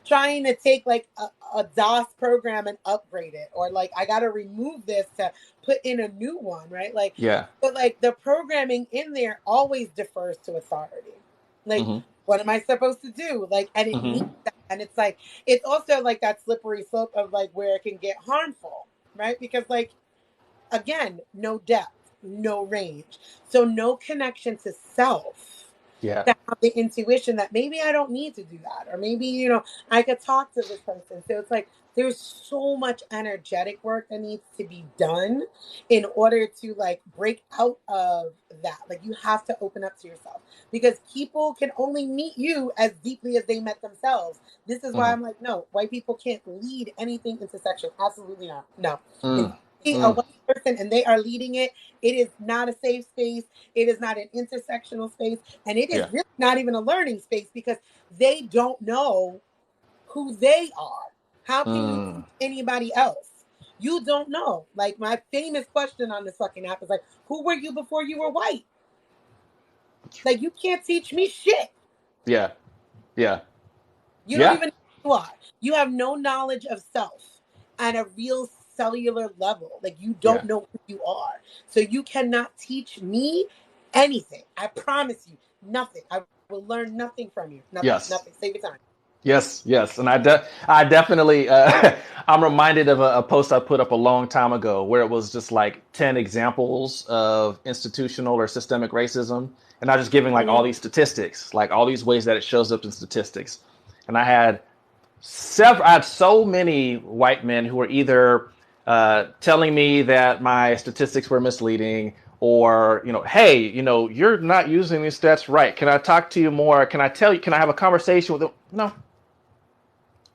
trying to take like a DOS program and upgrade it, or like I got to remove this to put in a new one, right? Like, Yeah. but like the programming in there always defers to authority. Like, Mm-hmm. what am I supposed to do? Like, and it needs Mm-hmm. that. And it's like, it's also like that slippery slope of like where it can get harmful, right? Because like, again, no depth, no range. So no connection to self Yeah. to have the intuition that maybe I don't need to do that. Or maybe, I could talk to this person. So it's like there's so much energetic work that needs to be done in order to like break out of that. Like you have to open up to yourself because people can only meet you as deeply as they met themselves. This is why Mm-hmm. I'm like, no, white people can't lead anything intersection. Absolutely not. No. If Mm. you see a Mm. white person and they are leading it, it is not a safe space. It is not an intersectional space. And it is Yeah. really not even a learning space because they don't know who they are. How can you Mm. teach anybody else? You don't know. Like my famous question on this fucking app is like, who were you before you were white? Like you can't teach me shit. Yeah. Yeah. You don't Yeah. even know who you are. You have no knowledge of self on a real cellular level. Like you don't Yeah. know who you are. So you cannot teach me anything. I promise you, nothing. I will learn nothing from you. Nothing. Yes. Nothing. Save your time. Yes, yes, and I definitely I'm reminded of a post I put up a long time ago where it was just like 10 examples of institutional or systemic racism, and I was just giving like all Mm-hmm. these statistics, like all these ways that it shows up in statistics, and I had so many white men who were either telling me that my statistics were misleading, or hey, you're not using these stats right. Can I talk to you more? Can I tell you? Can I have a conversation with them? No.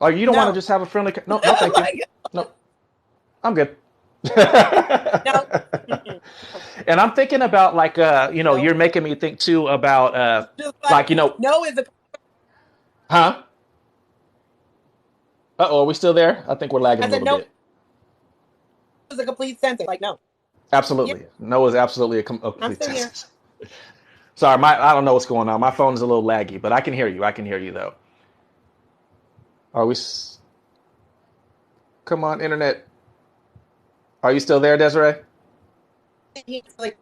Oh, you don't want to No. just have a friendly? No, no, Oh thank you. my God. No, I'm good. No. Mm-mm. And I'm thinking about like, No. you're making me think too about, Just like, like no is a huh? Uh-oh, are we still there? I think we're lagging I a said little no bit. is a complete sentence. Like no. Yeah, Absolutely, no is absolutely a I'm complete still here. sentence. Sorry, I don't know what's going on. My phone is a little laggy, but I can hear you. I can hear you though. Are we? Come on, internet. Are you still there, Desiree? Like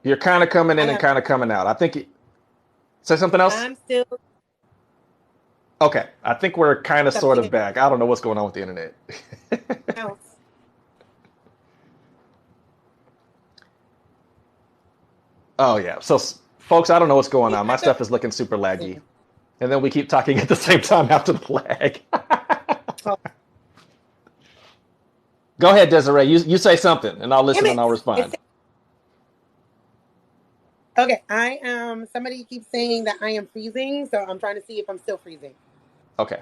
You're kind of coming I in and am. kind of coming out. Say something else. I'm still Okay, I think we're kind of sort something of back. I don't know what's going on with the internet. else. Oh yeah. So folks, I don't know what's going Yeah, on. I My thought stuff is looking super laggy, and then we keep talking at the same time after the lag. oh, Go ahead, Desiree. You say something, and I'll damn listen and it. I'll It's respond. okay. I am somebody keeps saying that I am freezing, so I'm trying to see if I'm still freezing. Okay.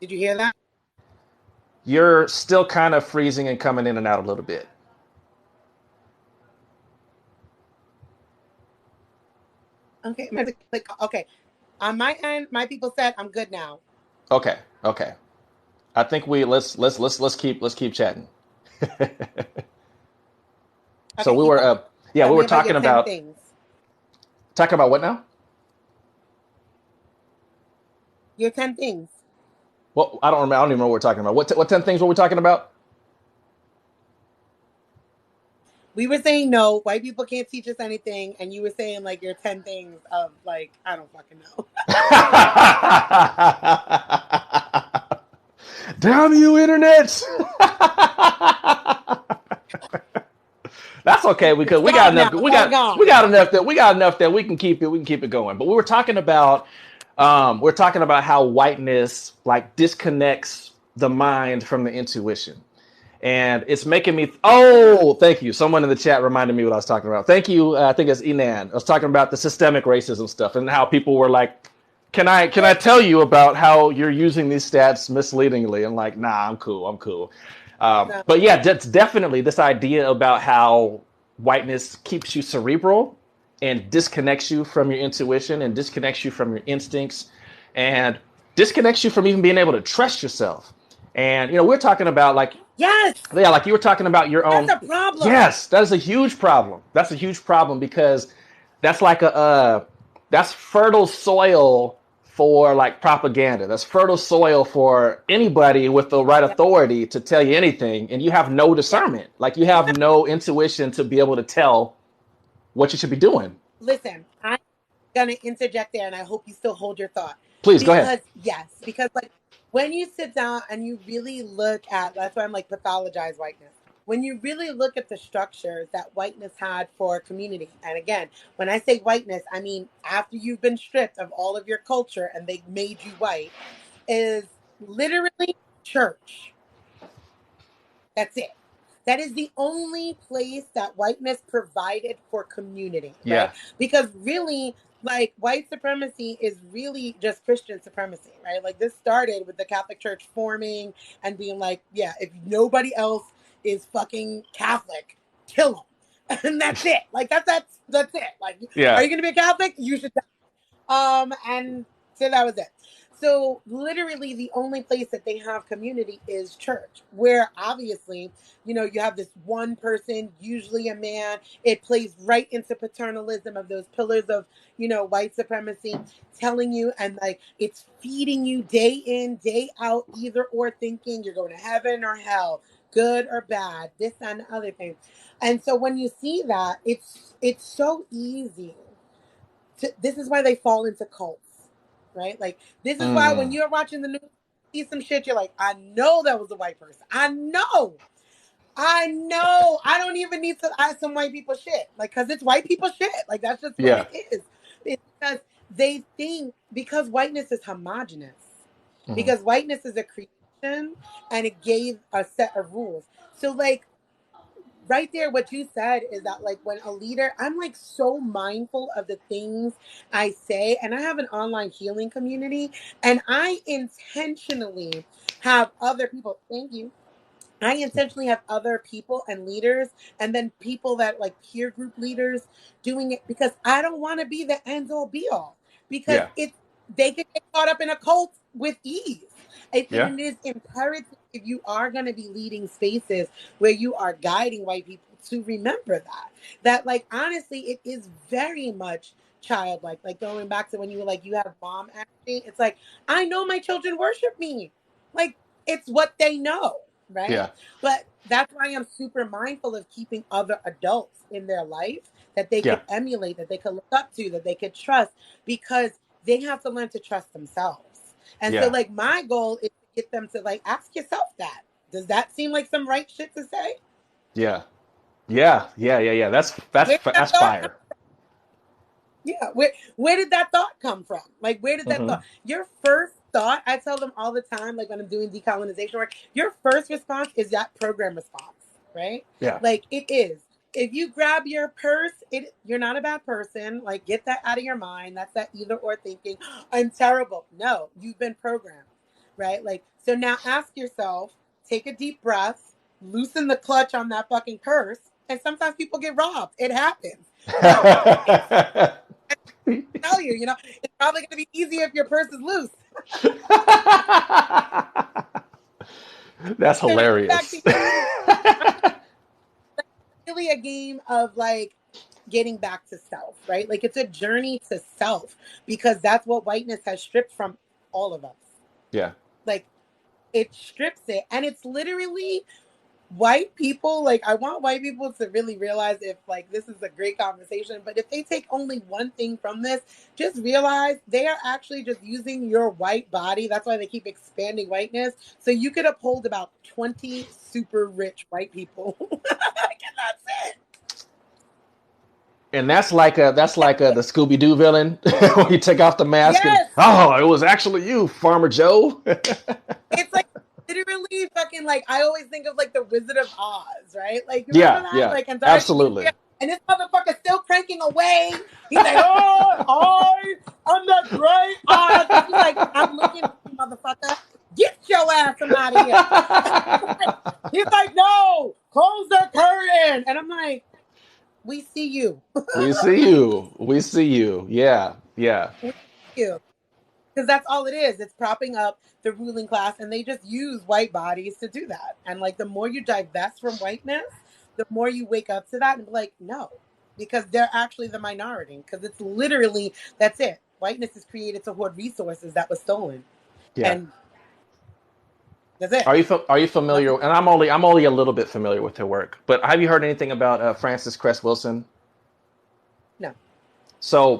Did you hear that? You're still kind of freezing and coming in and out a little bit. Okay. I'm gonna click. Okay. On my end, my people said I'm good now. Okay. Okay. I think we let's keep chatting. So Okay, we keep were going. yeah, Tell we me were about your 10 things. talking about what now? Your 10 things. Well, I don't remember. I don't even know what we're talking about. What 10 things were we talking about? We were saying no, white people can't teach us anything, and you were saying like your 10 things of like, I don't fucking know. Damn you, internet! That's okay It's because we got gone now. enough. It's all We gone. got enough that we can keep it. We can keep it going. But we were talking about how whiteness like disconnects the mind from the intuition, and it's making me. Oh, thank you. Someone in the chat reminded me what I was talking about. Thank you. I think it's Enan. I was talking about the systemic racism stuff and how people were like, can I tell you about how you're using these stats misleadingly? And like, nah, I'm cool. I'm cool. No. But yeah, that's definitely this idea about how whiteness keeps you cerebral and disconnects you from your intuition and disconnects you from your instincts and disconnects you from even being able to trust yourself. And we're talking about like, Yes, yeah, like you were talking about your that's own. a problem. Yes, that is a huge problem. That's a huge problem because that's like that's fertile soil for like propaganda. That's fertile soil for anybody with the right Yeah. authority to tell you anything, and you have no Yeah. discernment. Like you have no intuition to be able to tell. what you should be doing. Listen, I'm gonna interject there, and I hope you still hold your thought. Please go ahead. Because yes, because like when you sit down and you really look at, that's why I'm like pathologize whiteness. When you really look at the structures that whiteness had for community, and again, when I say whiteness, I mean after you've been stripped of all of your culture and they made you white, is literally church. That's it. That is the only place that whiteness provided for community, Yeah. right? Because really, like white supremacy is really just Christian supremacy, right? Like this started with the Catholic Church forming and being like, yeah, if nobody else is fucking Catholic, kill them. And that's it. Like that's it. Like, are Yeah. you gonna be a Catholic? You should and so that was it. So literally the only place that they have community is church, where obviously, you have this one person, usually a man. It plays right into paternalism of those pillars of, white supremacy, telling you and like it's feeding you day in, day out, either or thinking you're going to heaven or hell, good or bad, this and the other thing. And so when you see that, it's so easy this is why they fall into cults, right? Like this is why when Mm. you're watching the news, see some shit, you're like, I know that was a white person. I know. I don't even need to ask some white people shit, like because it's white people shit. Like that's just what Yeah. it is. It's because they think because whiteness is homogenous, Mm-hmm. because whiteness is a creation and it gave a set of rules. So like right there what you said is that like when a leader, I'm like so mindful of the things I say, and I have an online healing community, and I intentionally have other people, thank you, I intentionally have other people and leaders and then people that like peer group leaders doing it because I don't want to be the end all be all, because Yeah. they can get caught up in a cult with ease. And Yeah. it is imperative if you are going to be leading spaces where you are guiding white people to remember that like honestly it is very much childlike, like going back to when you were like you have mom energy. It's like I know my children worship me, like it's what they know, right? Yeah. But that's why I'm super mindful of keeping other adults in their life that they Yeah. could emulate, that they could look up to, that they could trust, because they have to learn to trust themselves. And so, Yeah. like, my goal is to get them to, like, ask yourself that. Does that seem like some right shit to say? Yeah. Yeah. Yeah. Yeah. Yeah. Where did that That's thought come? fire. Yeah, where did that thought come from? Like, where did that Mm-hmm. thought? Your first thought, I tell them all the time, like when I'm doing decolonization work, your first response is that program response, right? Yeah. Like it is. If you grab your purse, you're not a bad person. Like get that out of your mind. That's that either or thinking. I'm terrible. No, you've been programmed, right? Like so now ask yourself, take a deep breath, loosen the clutch on that fucking purse, and sometimes people get robbed. It happens. Now it's tell you, it's probably going to be easier if your purse is loose. That's Turn it back to hilarious. you. Really a game of like getting back to self, right? Like it's a journey to self because that's what whiteness has stripped from all of us. Yeah. Like it strips it, and it's literally white people. Like I want white people to really realize, if like this is a great conversation, but if they take only one thing from this, just realize they are actually just using your white body. That's why they keep expanding whiteness, so you could uphold about 20 super rich white people. That's it. And that's like the Scooby Doo villain when you take off the mask and Yes, oh, it was actually you, Farmer Joe. it's like literally fucking like I always think of like the Wizard of Oz, right? Like you remember Yeah, that? yeah, Like and Dorothy gets absolutely. there and this motherfucker's still cranking away. He's like, oh, I'm the great Oz. And she's like, I'm looking at you, motherfucker. Get your ass from out of here. He's like, no, close the curtain. And I'm like, we see you. We see you. We see you. Yeah, yeah, We see you. Because that's all it is. It's propping up the ruling class, and they just use white bodies to do that. And like the more you divest from whiteness, the more you wake up to that and be like, no, because they're actually the minority. Because it's literally that's it. Whiteness is created to hoard resources that was stolen, yeah. and that's it. Are you Nothing. familiar? And I'm only a little bit familiar with her work, but have you heard anything about Frances Cress Wilson? No. So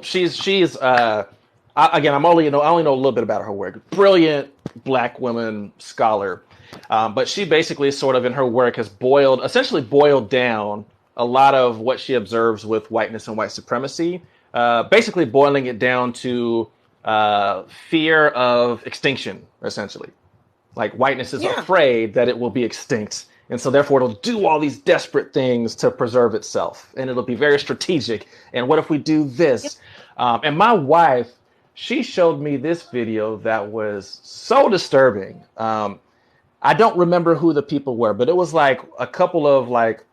again, I only know a little bit about her work. Brilliant black woman scholar, but she basically sort of in her work has essentially boiled down a lot of what she observes with whiteness and white supremacy, basically boiling it down to fear of extinction, essentially. Like whiteness is Yeah. afraid that it will be extinct. And so therefore it'll do all these desperate things to preserve itself. And it'll be very strategic. And what if we do Yeah. this? And my wife, she showed me this video that was so disturbing. I don't remember who the people were, but it was like a couple of like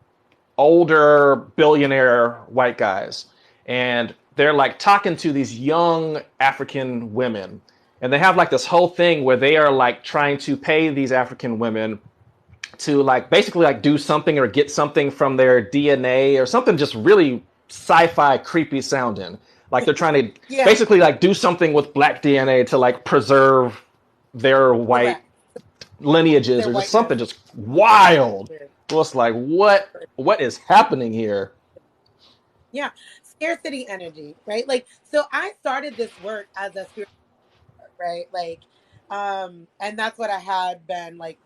older billionaire white guys, and they're like talking to these young African women, and they have like this whole thing where they are like trying to pay these African women to like basically like do something or get something from their DNA or something just really sci-fi creepy sounding. Like they're trying to Yeah. basically like do something with black DNA to like preserve their white Correct. lineages Their or just whiteness. something just wild. Weird. It was like, what is happening here? Yeah. Scarcity energy, right? Like, so I started this work as a spiritual worker, right? Like, and that's what I had been like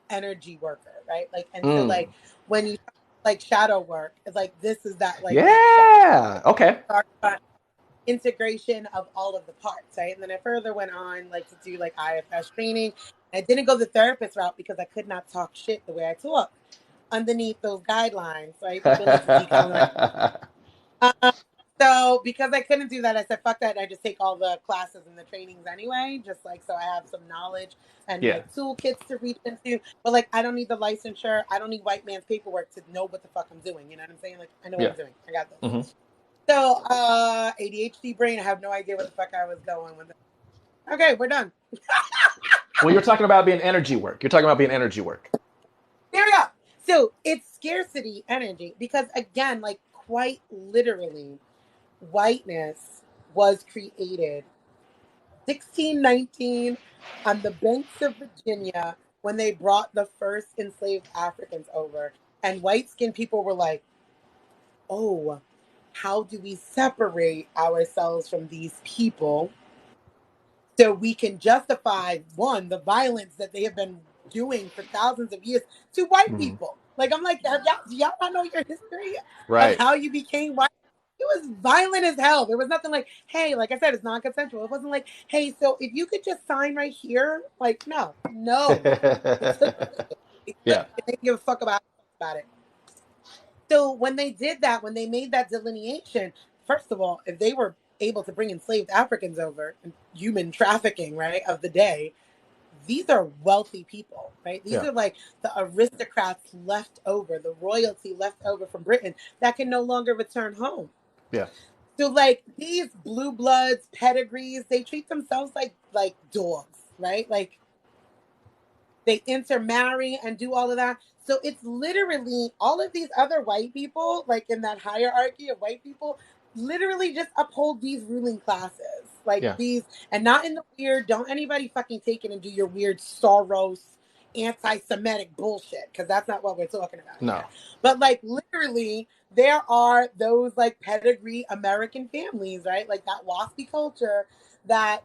energy worker, right? Like, and so Mm. like when you like shadow work, it's like this is that like next step. Yeah. Okay. Integration of all of the parts, right? And then I further went on like to do like IFS training. I didn't go the therapist route because I could not talk shit the way I talk underneath those guidelines, right? The ability to decolonize. Um, so because I couldn't do that, I said, fuck that. I just take all the classes and the trainings anyway, just like so I have some knowledge and Yeah. like toolkits to reach into. But like I don't need the licensure. I don't need white man's paperwork to know what the fuck I'm doing. You know what I'm saying? Like I know what Yeah. I'm doing. I got this. Hmm. So ADHD brain, I have no idea what the fuck I was going with. Okay, we're done. Well, you're talking about being energy work. You're talking about being energy work. There we go. So it's scarcity energy because again, like quite literally, whiteness was created 1619 on the banks of Virginia when they brought the first enslaved Africans over. And white skinned people were like, oh, how do we separate ourselves from these people so we can justify one, the violence that they have been doing for thousands of years to white Hmm. people? Like, I'm like, do y'all not know your history of Right. how you became white? It was violent as hell. There was nothing like, hey, like I said, it's non-consensual. It wasn't like, hey, so if you could just sign right here, like, no, no. It took because Yeah. they didn't give a fuck about it. So when they did that, when they made that delineation, first of all, if they were able to bring enslaved Africans over, and human trafficking, right, of the day, these are wealthy people, right? These Yeah. are like the aristocrats left over, the royalty left over from Britain that can no longer return home. Yeah. So like these blue bloods, pedigrees, they treat themselves like dogs, right? Like they intermarry and do all of that. So it's literally all of these other white people, like in that hierarchy of white people, literally just uphold these ruling classes. Like Yeah. these, and not in the weird, don't anybody fucking take it and do your weird Soros anti Semitic bullshit, because that's not what we're talking about here. No. But like literally, there are those like pedigree American families, right? Like that waspy culture that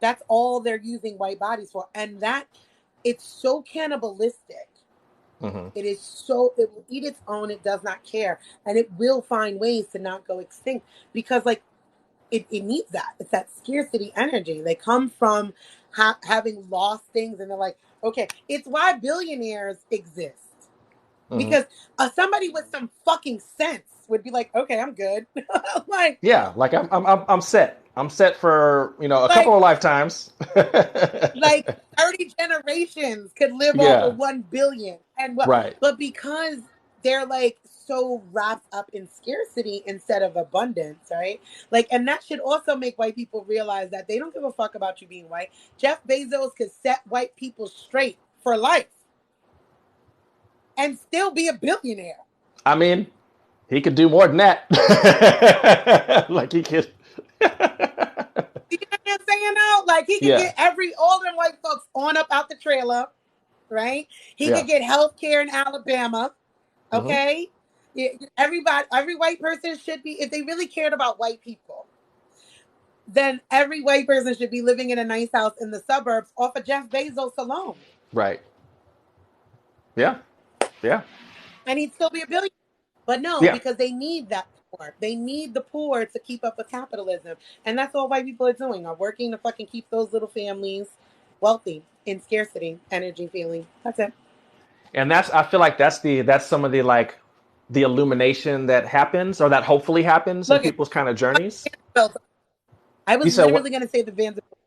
that's all they're using white bodies for. And that it's so cannibalistic. Hmm. It is so it will eat its own, it does not care. And it will find ways to not go extinct because like it needs that. It's that scarcity energy. They come from having lost things and they're like, okay, it's why billionaires exist. Hmm. Because somebody with some fucking sense would be like, okay, I'm good. like, Yeah. Like I'm set. I'm set for a couple like of lifetimes. like 30 generations could live off Yeah. of 1 billion and what, Right. but because they're like so wrapped up in scarcity instead of abundance, right? Like, and that should also make white people realize that they don't give a fuck about you being white. Jeff Bezos could set white people straight for life and still be a billionaire. I mean, he could do more than that. Like he could. You know what I'm saying now? Like he could Yeah. get all them white folks on up out the trailer, right? He Yeah. could get health care in Alabama. Hmm. Okay. Every white person should be, if they really cared about white people, then every white person should be living in a nice house in the suburbs off of Jeff Bezos alone. Right. Yeah. Yeah. And he'd still be a billionaire. But no, Yeah. because they need that poor. They need the poor to keep up with capitalism. And that's all white people are doing, are working to fucking keep those little families wealthy in scarcity, energy feeling. That's it. And I feel like that's some of the like the illumination that happens or that hopefully happens in Look at people's kind of journeys. Vanderbilt. I You was said what? literally going to say the Vanderbilt.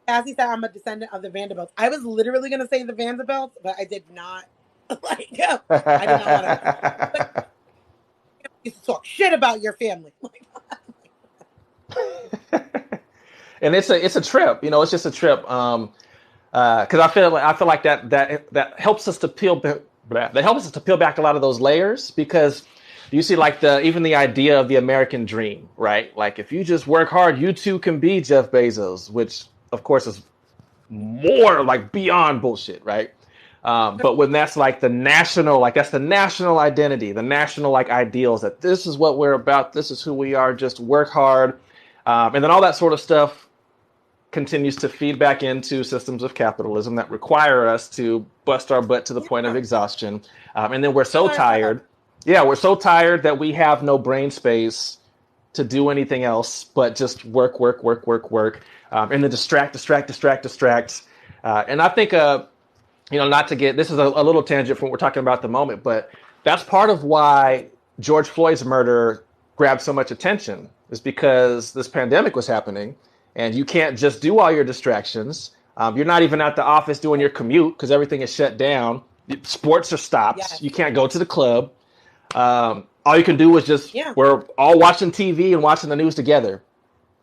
Cassie said I'm a descendant of the Vanderbilts. I was literally going to say the Vanderbilts, but I did not. Like, I did not want to. But you used to talk shit about your family. And it's a trip, it's just a trip. Because I feel like that helps us to peel back a lot of those layers because you see like even the idea of the American dream, right? Like if you just work hard, you too can be Jeff Bezos, which of course is more like beyond bullshit, right? But when that's like that's the national identity, the national like ideals that this is what we're about, this is who we are, just work hard, and then all that sort of stuff continues to feed back into systems of capitalism that require us to bust our butt to the point of exhaustion. And then we're so tired. Yeah, we're so tired that we have no brain space to do anything else but just work, work, work, work, work. And then distract. And I think, not to get, this is a little tangent from what we're talking about at the moment, but that's part of why George Floyd's murder grabbed so much attention is because this pandemic was happening. And you can't just do all your distractions. You're not even at the office doing your commute because everything is shut down. Sports are stopped. Yes. You can't go to the club. All you can do is just, we're all watching TV and watching the news together.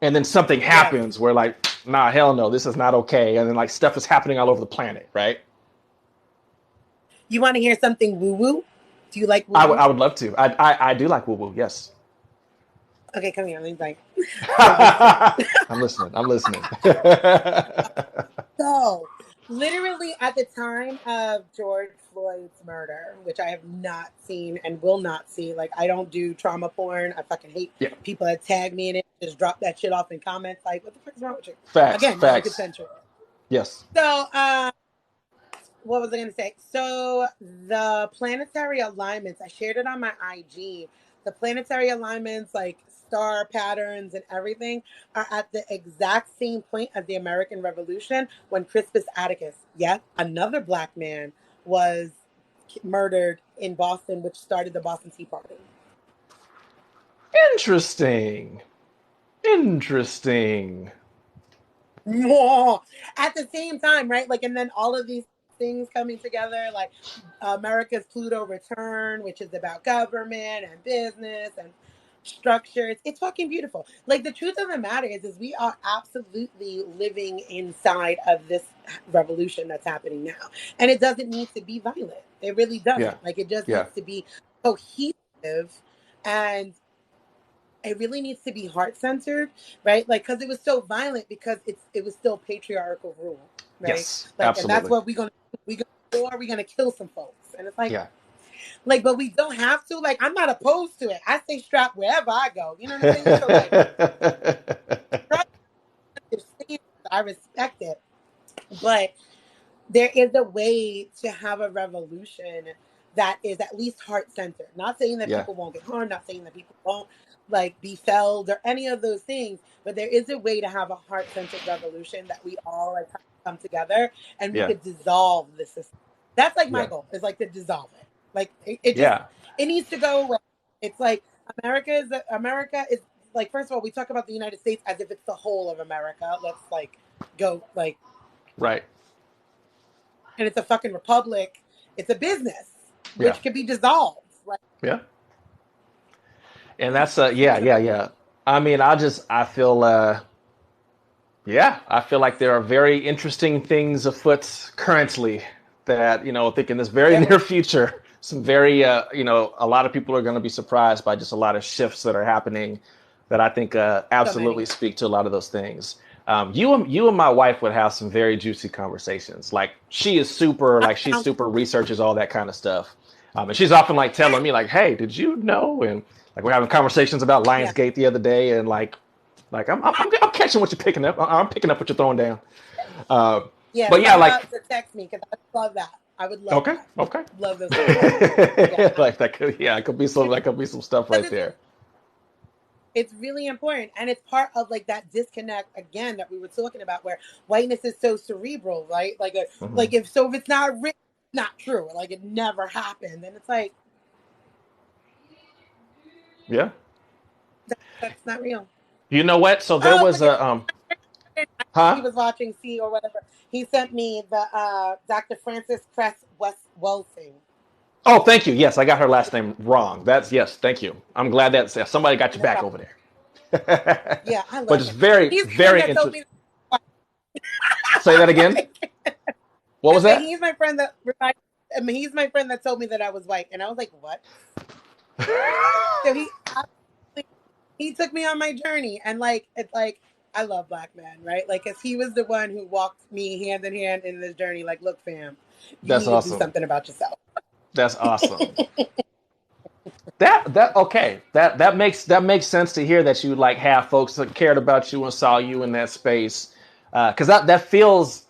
And then something happens where like, nah, hell no, this is not okay. And then like stuff is happening all over the planet, right? You want to hear something woo-woo? Do you like woo-woo? I would love to. I do like woo-woo, yes. Okay, come here. Let me like. I'm listening. So, literally at the time of George Floyd's murder, which I have not seen and will not see, like I don't do trauma porn. I fucking hate people that tag me in it. Just drop that shit off in comments. Like, what the fuck is wrong with you? Facts. Again, non-consensual. Yes. So, what was I going to say? So, the planetary alignments, I shared it on my IG. The planetary alignments, like star patterns and everything, are at the exact same point as the American Revolution when Crispus Attucks, another black man, was murdered in Boston, which started the Boston Tea Party. Interesting. At the same time, right? Like, and then all of these things coming together, like America's Pluto return, which is about government and business and structures. It's fucking beautiful. Like the truth of the matter is we are absolutely living inside of this revolution that's happening now. And it doesn't need to be violent. It really doesn't. Yeah. Like it just needs to be cohesive, and it really needs to be heart-centered, right? Like, because it was so violent because it was still patriarchal rule, right? Yes, like, absolutely. And that's what we're gonna kill some folks, and it's like, like, but we don't have to. Like, I'm not opposed to it. I stay strapped wherever I go. You know what I'm saying? So, like, I respect it, but there is a way to have a revolution that is at least heart-centered. Not saying that people won't get harmed. Not saying that people won't like be felled or any of those things, but there is a way to have a heart-centered revolution that we all like come together and we could dissolve the system. That's like my goal, is like to dissolve it. Like it just it needs to go away. It's like America is like, first of all, we talk about the United States as if it's the whole of America. Let's like go like right. And it's a fucking republic. It's a business which can be dissolved. Like, and that's I mean, I feel like there are very interesting things afoot currently that, I think in this very near future, some very, a lot of people are going to be surprised by just a lot of shifts that are happening that I think absolutely speak to a lot of those things. You and my wife would have some very juicy conversations. Like she super researches all that kind of stuff. And she's often like telling me like, "Hey, did you know?" And like we're having conversations about Yeah. Lionsgate the other day, and I'm catching what you're picking up. I'm picking up what you're throwing down. Uh, Yeah. but yeah, Tell her like to text me because I would love that. I would love okay, that. okay. Love those conversations. Yeah. Like that could it could be some Because that could be some stuff right there. it's really important. And it's part of like that disconnect again that we were talking about where whiteness is so cerebral, right? Hmm. like if it's not written, it's not true. Like it never happened. And it's like, Yeah. that's not real. You know what? So there Oh, was look at a he huh? was watching C or whatever. He sent me the Dr. Frances Cress West Welsing. Oh, thank you. Yes, I got her last name wrong. That's yes, thank you. I'm glad that somebody got your No back problem. over there. Yeah, I But love it's him. very, He's the friend very that told interesting. me Say that again. What I was said that? he's my friend that I mean, he's my friend that told me that I was white, and I was like, "What?" So he took me on my journey, and like it's like I love black men, right? Like, cause he was the one who walked me hand in hand in this journey. Like, look, fam, you That's need to do awesome. something about yourself. That's awesome. That okay. That makes sense to hear that you like have folks that cared about you and saw you in that space. Because that feels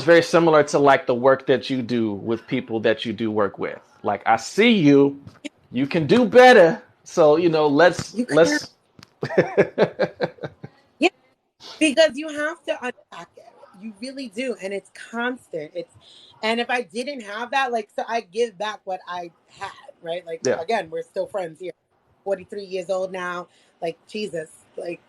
very similar to like the work that you do with people that you do work with. Like I see you, you can do better. So let's You can, let's. yeah, because you have to unpack it. You really do, and it's constant. And if I didn't have that, like, so I give back what I had, right? Like, Yeah. again, we're still friends here. 43 years old now. Like, Jesus, like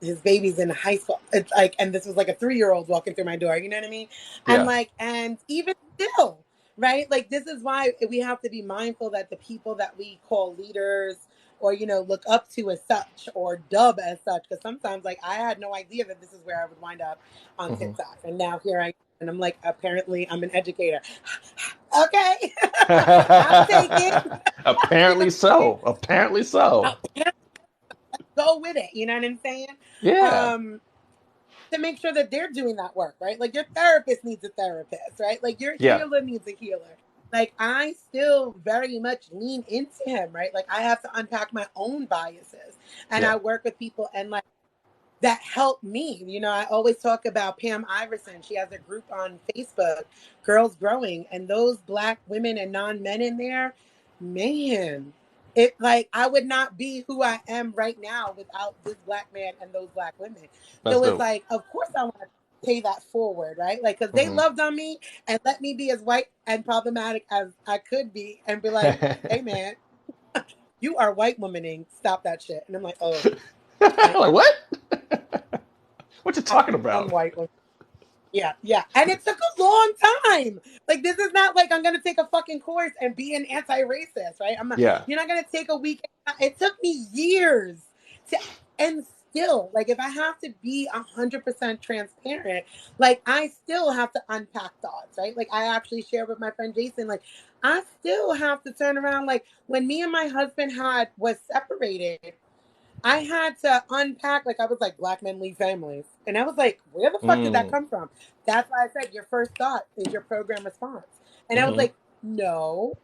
his baby's in high school. It's like, and this was like a 3 year old walking through my door. You know what I mean? And Yeah. like, and even still, right? Like, this is why we have to be mindful that the people that we call leaders or look up to as such or dub as such, because sometimes like I had no idea that this is where I would wind up on Hmm. TikTok, and now here I am, and I'm like, apparently I'm an educator. Okay, I'll take it. You know, Apparently so. Apparently so. I'll go with it. You know what I'm saying? Yeah. Um, to make sure that they're doing that work, right? Like your therapist needs a therapist, right? Like your Yeah. healer needs a healer. Like I still very much lean into him, right? Like I have to unpack my own biases and Yeah. I work with people and like that helped me. I always talk about Pam Iverson. She has a group on Facebook, Girls Growing, and those black women and non-men in there, man, it like I would not be who I am right now without this black man and those black women. That's So it's dope. like, of course I want to pay that forward, right? Like, because they Hmm. loved on me and let me be as white and problematic as I could be and be like, hey man, you are white womaning. Stop that shit. And I'm like, oh, I, Like what? What you I, talking I'm about? white. Yeah, yeah. And it took a long time. Like this is not like I'm gonna take a fucking course and be an anti-racist, right? I'm not Yeah. You're not gonna take a week. It took me years to and still, like if I have to be 100% transparent, like I still have to unpack thoughts, right? Like I actually shared with my friend Jason, like I still have to turn around. Like when me and my husband was separated, I had to unpack, like, I was like, Black men leave families. And I was like, where the fuck did that Mm. come from? That's why I said your first thought is your program response. And I was Hmm. like, no,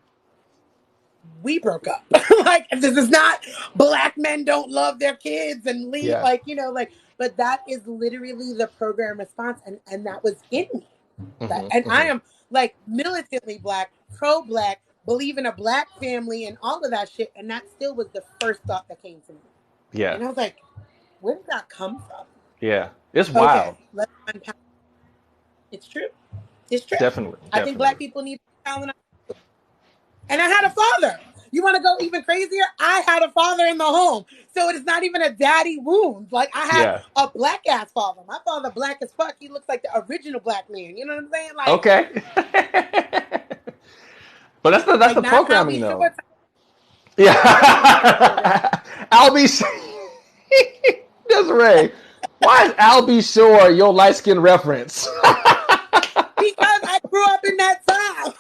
we broke up. Like, this is not Black men don't love their kids and leave, Yeah. like, but that is literally the program response. And that was in me. Hmm. And I Hmm. am like militantly Black, pro Black, believe in a Black family and all of that shit. And that still was the first thought that came to me. Yeah. And I was like, where did that come from? Yeah. It's wild. Okay, let's unpack. It's true. It's true. Definitely. I think Definitely. black people need talent. And I had a father. You want to go even crazier? I had a father in the home. So it is not even a daddy wound. Like I had Yeah. a black ass father. My father black as fuck. He looks like the original black man. You know what I'm saying? Okay. But that's the Not programming Albie though. Short. Yeah. Albie Desiree. Why is Albie Shore your light skin reference? Because I grew up in that time.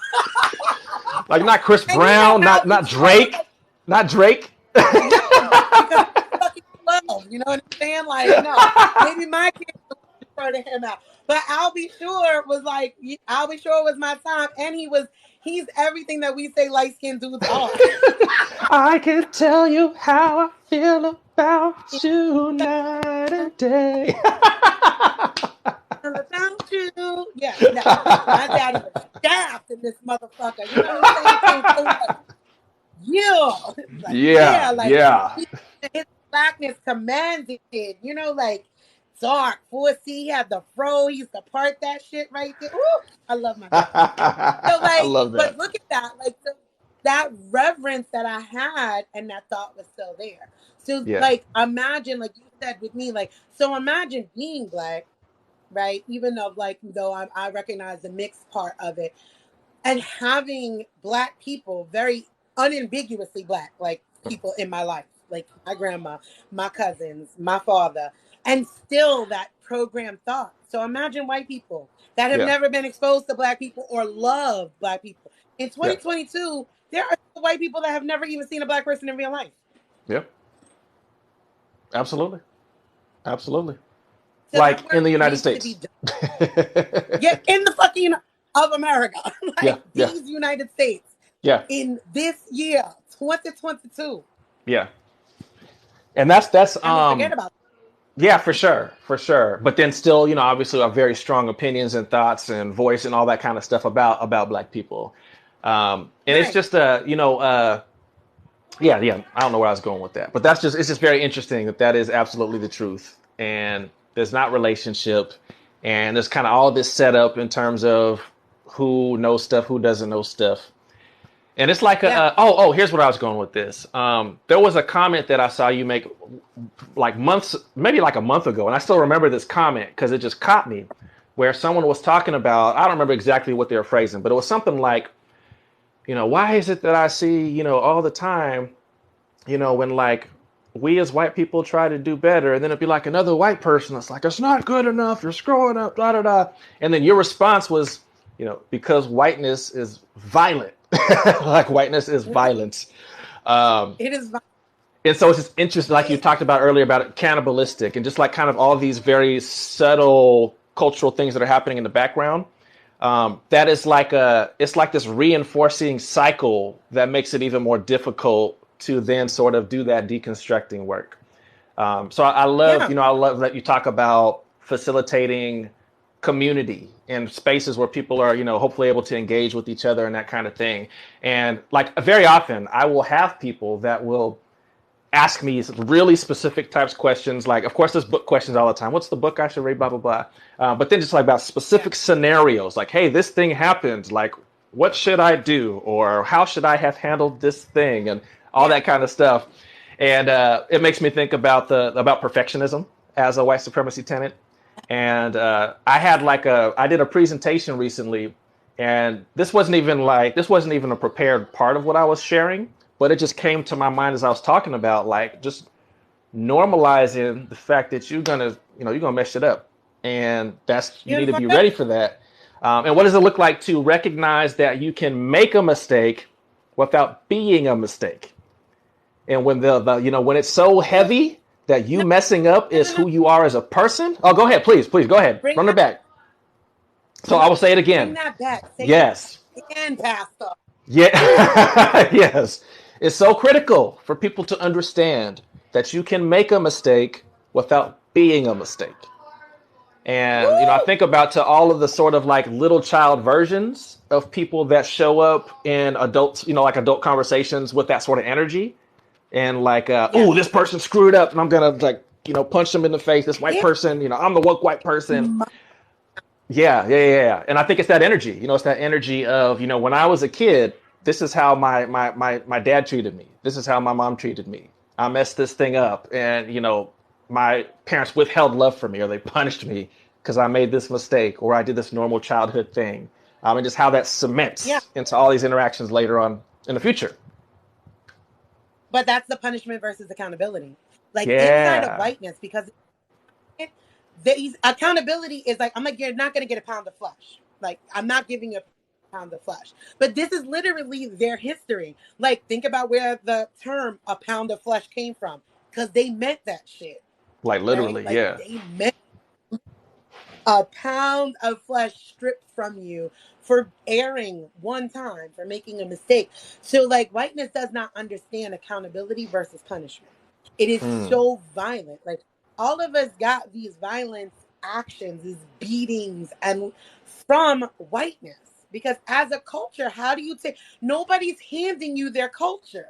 Like not Chris And you know Brown, not Albie Short was Drake, like, not Drake. no, because fucking 12. You know what I'm saying? Like, no. Maybe my kids to him out. But I'll be sure was like I'll be sure was my time, and He's everything that we say light skinned dudes are. I can tell you how I feel about you night and day. About you. Yeah, no. My daddy was shaft in this motherfucker. You know what I'm saying? Came through like, yeah. Like, yeah, Yeah, like yeah. his blackness commanded, like dark 4C. He had the fro. He used to part that shit right there. Ooh, I love my daddy. So I like, love but that. look at that. Like that reverence that I had and that thought was still there. So Yeah, like imagine, like you said with me, like, so imagine being black, right? Even though like though I recognize the mixed part of it, and having black people, very unambiguously black, like people in my life, like my grandma, my cousins, my father, and still that program thought. So imagine white people that have yeah, never been exposed to black people or love black people. In yeah, 2022, there are white people that have never even seen a black person in real life. yeah. Absolutely, absolutely. So that Like in work the United needs to be States. done. Get in the fucking of America, Yeah, like yeah, these United States yeah, in this year, 2022. yeah. And that's And we forget about yeah, for sure, for sure. But then still, obviously, have very strong opinions and thoughts and voice and all that kind of stuff about Black people. it. And it's Right. just yeah, yeah. I don't know where I was going with that, but it's just very interesting that is absolutely the truth. And there's not relationship, and there's kind of all this setup in terms of who knows stuff, who doesn't know stuff. And it's like Yeah. here's what I was going with this. There was a comment that I saw you make like months, maybe like a month ago, and I still remember this comment because it just caught me, where someone was talking about, I don't remember exactly what they were phrasing, but it was something like, why is it that I see, all the time, when like we as white people try to do better, and then it'd be like another white person that's like, it's not good enough, you're screwing up, da da da. And then your response was, because whiteness is violent, like whiteness is violence. Um, It is. and so it's just interesting, like you talked about earlier, about it, cannibalistic, and just like kind of all these very subtle cultural things that are happening in the background. That is like it's like this reinforcing cycle that makes it even more difficult to then sort of do that deconstructing work. So I love, Yeah. I love that you talk about facilitating community in spaces where people are, hopefully able to engage with each other and that kind of thing. And like very often, I will have people that will ask me really specific types of questions. Like, of course, there's book questions all the time. What's the book I should read? Blah, blah, blah. But then just like about Yeah. specific scenarios, like, hey, this thing happened. Like, what should I do? Or how should I have handled this thing? And all Yeah. that kind of stuff. And it makes me think about perfectionism as a white supremacy tenant. And I did a presentation recently, and this wasn't even a prepared part of what I was sharing, but it just came to my mind as I was talking about like just normalizing the fact that you're gonna mess it up, and you You're need the to fuck be up. ready for that. And what does it look like to recognize that you can make a mistake without being a mistake? And when when it's so Ooh, heavy that you no, messing up no, is no, no. who you are as a person. Oh, go ahead, please go ahead, Bring run it that. back. So I No, will say it bring again. that back. Say it Yes. again, Pastor. Yeah. Yes. It's so critical for people to understand that you can make a mistake without being a mistake. And I Woo! think about to all of the sort of like little child versions of people that show up in adults, like adult conversations with that sort of energy. And like, Yes. oh, this person screwed up, and I'm gonna like, punch them in the face. This white It person, I'm the woke white person. my, Yeah, yeah, yeah, yeah. And I think it's that energy. It's that energy of, when I was a kid, this is how my dad treated me. This is how my mom treated me. I messed this thing up, and my parents withheld love from me, or they punished me because I made this mistake, or I did this normal childhood thing. And just how that yeah. cements into all these interactions later on in the future. But that's the punishment versus accountability. Like inside of Yeah. whiteness, because these accountability is like, I'm like, you're not gonna get a pound of flesh. Like, I'm not giving you a pound of flesh. But this is literally their history. Like, think about where the term a pound of flesh came from. Because they meant that shit. Like Right? literally, Like yeah. they meant a pound of flesh stripped from you for erring one time, for making a mistake. So, like, whiteness does not understand accountability versus punishment. It is Mm, so violent. Like, all of us got these violent actions, these beatings, and from whiteness. Because as a culture, how do you take? Nobody's handing you their culture.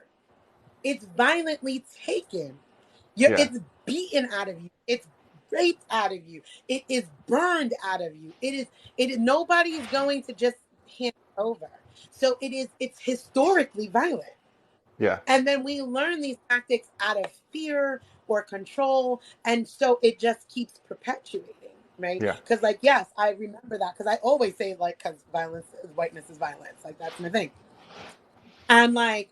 It's violently taken. yeah, It's beaten out of you. It's raped out of you. It is burned out of you. Nobody is going to just hand it over. So it's historically violent. yeah, And then we learn these tactics out of fear or control. And so it just keeps perpetuating, right? yeah. Because, like, yes, I remember that because I always say, like, because whiteness is violence. Like, that's my thing. And, like,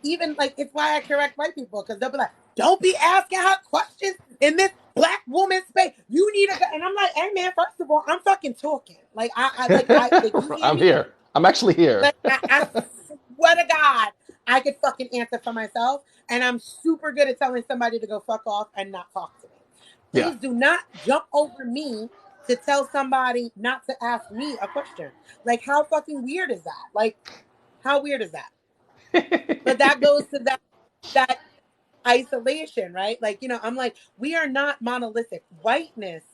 even like, it's why I correct white people because they'll be like, "Don't be asking her questions in this black woman space. You need a," and I'm like, "Hey, man, first of all, I'm fucking talking. Like, like, you hear I'm me? here. I'm actually here. Like, I swear to God, I could fucking answer for myself, and I'm super good at telling somebody to go fuck off and not talk to me. Yeah. Please do not jump over me to tell somebody not to ask me a question. Like, how fucking weird is that? Like, how weird is that? But that goes to that isolation, right? Like, I'm like, we are not monolithic. Whiteness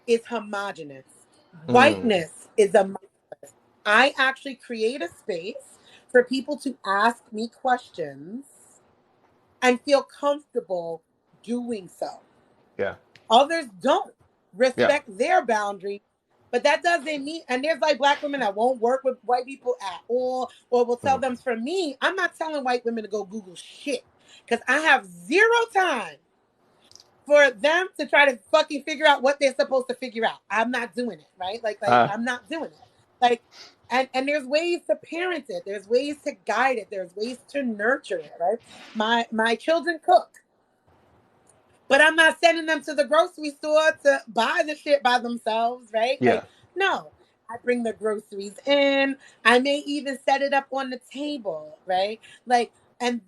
is homogenous. Mm, Whiteness is a I actually create a space for people to ask me questions and feel comfortable doing so. yeah, Others don't yeah. respect their boundary, but that doesn't mean, and there's like black women that won't work with white people at all, or will tell Mm, them. For me, I'm not telling white women to go Google shit because I have zero time for them to try to fucking figure out what they're supposed to figure out. I'm not doing it, right? Like uh, I'm not doing it. Like, and there's ways to parent it. There's ways to guide it. There's ways to nurture it, right? My children cook, but I'm not sending them to the grocery store to buy the shit by themselves, right? yeah. Like, no. I bring the groceries in. I may even set it up on the table, right? Like, and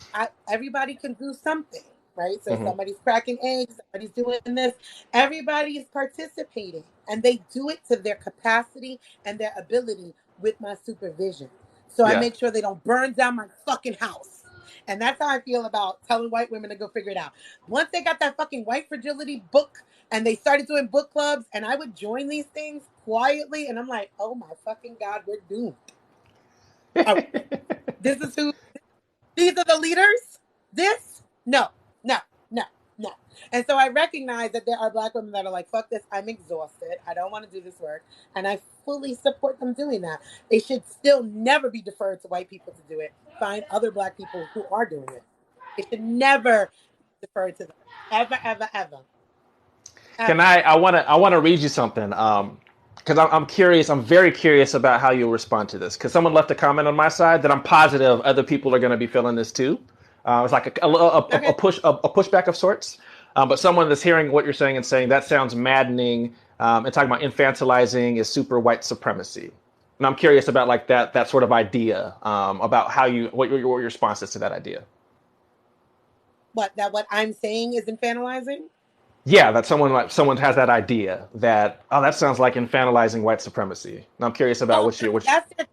everybody can do something, right? So Hmm. somebody's cracking eggs, somebody's doing this. Everybody is participating, and they do it to their capacity and their ability with my supervision. So I Yeah. make sure they don't burn down my fucking house. And that's how I feel about telling white women to go figure it out. Once they got that fucking white fragility book and they started doing book clubs, and I would join these things quietly, and I'm like, oh my fucking God, we're doomed. Oh, this is who, these are the leaders? This? No, no, no, no. And so I recognize that there are black women that are like, fuck this, I'm exhausted. I don't want to do this work. And I fully support them doing that. They should still never be deferred to white people to do it. Find other black people who are doing it. It should never be deferred to them. Ever, ever, ever, Can ever. I want to read you something. Because I'm curious. I'm very curious about how you'll respond to this. Because someone left a comment on my side that I'm positive other people are going to be feeling this too. It's like Okay. a pushback of sorts. But someone that's hearing what you're saying and saying that sounds maddening, and talking about infantilizing is super white supremacy. And I'm curious about like that sort of idea, about how you what your response is to that idea. What I'm saying is infantilizing? Yeah, that someone has that idea that, oh, that sounds like infantilizing white supremacy. And I'm curious about Oh, what you that's their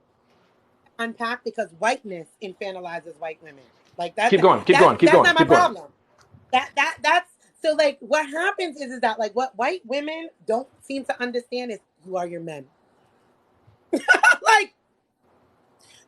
unpack because whiteness infantilizes white women. Like keep going, keep that's going, keep that's going, not my keep going. problem. That's so, like, what happens is that, like, what white women don't seem to understand is you are your men. Like,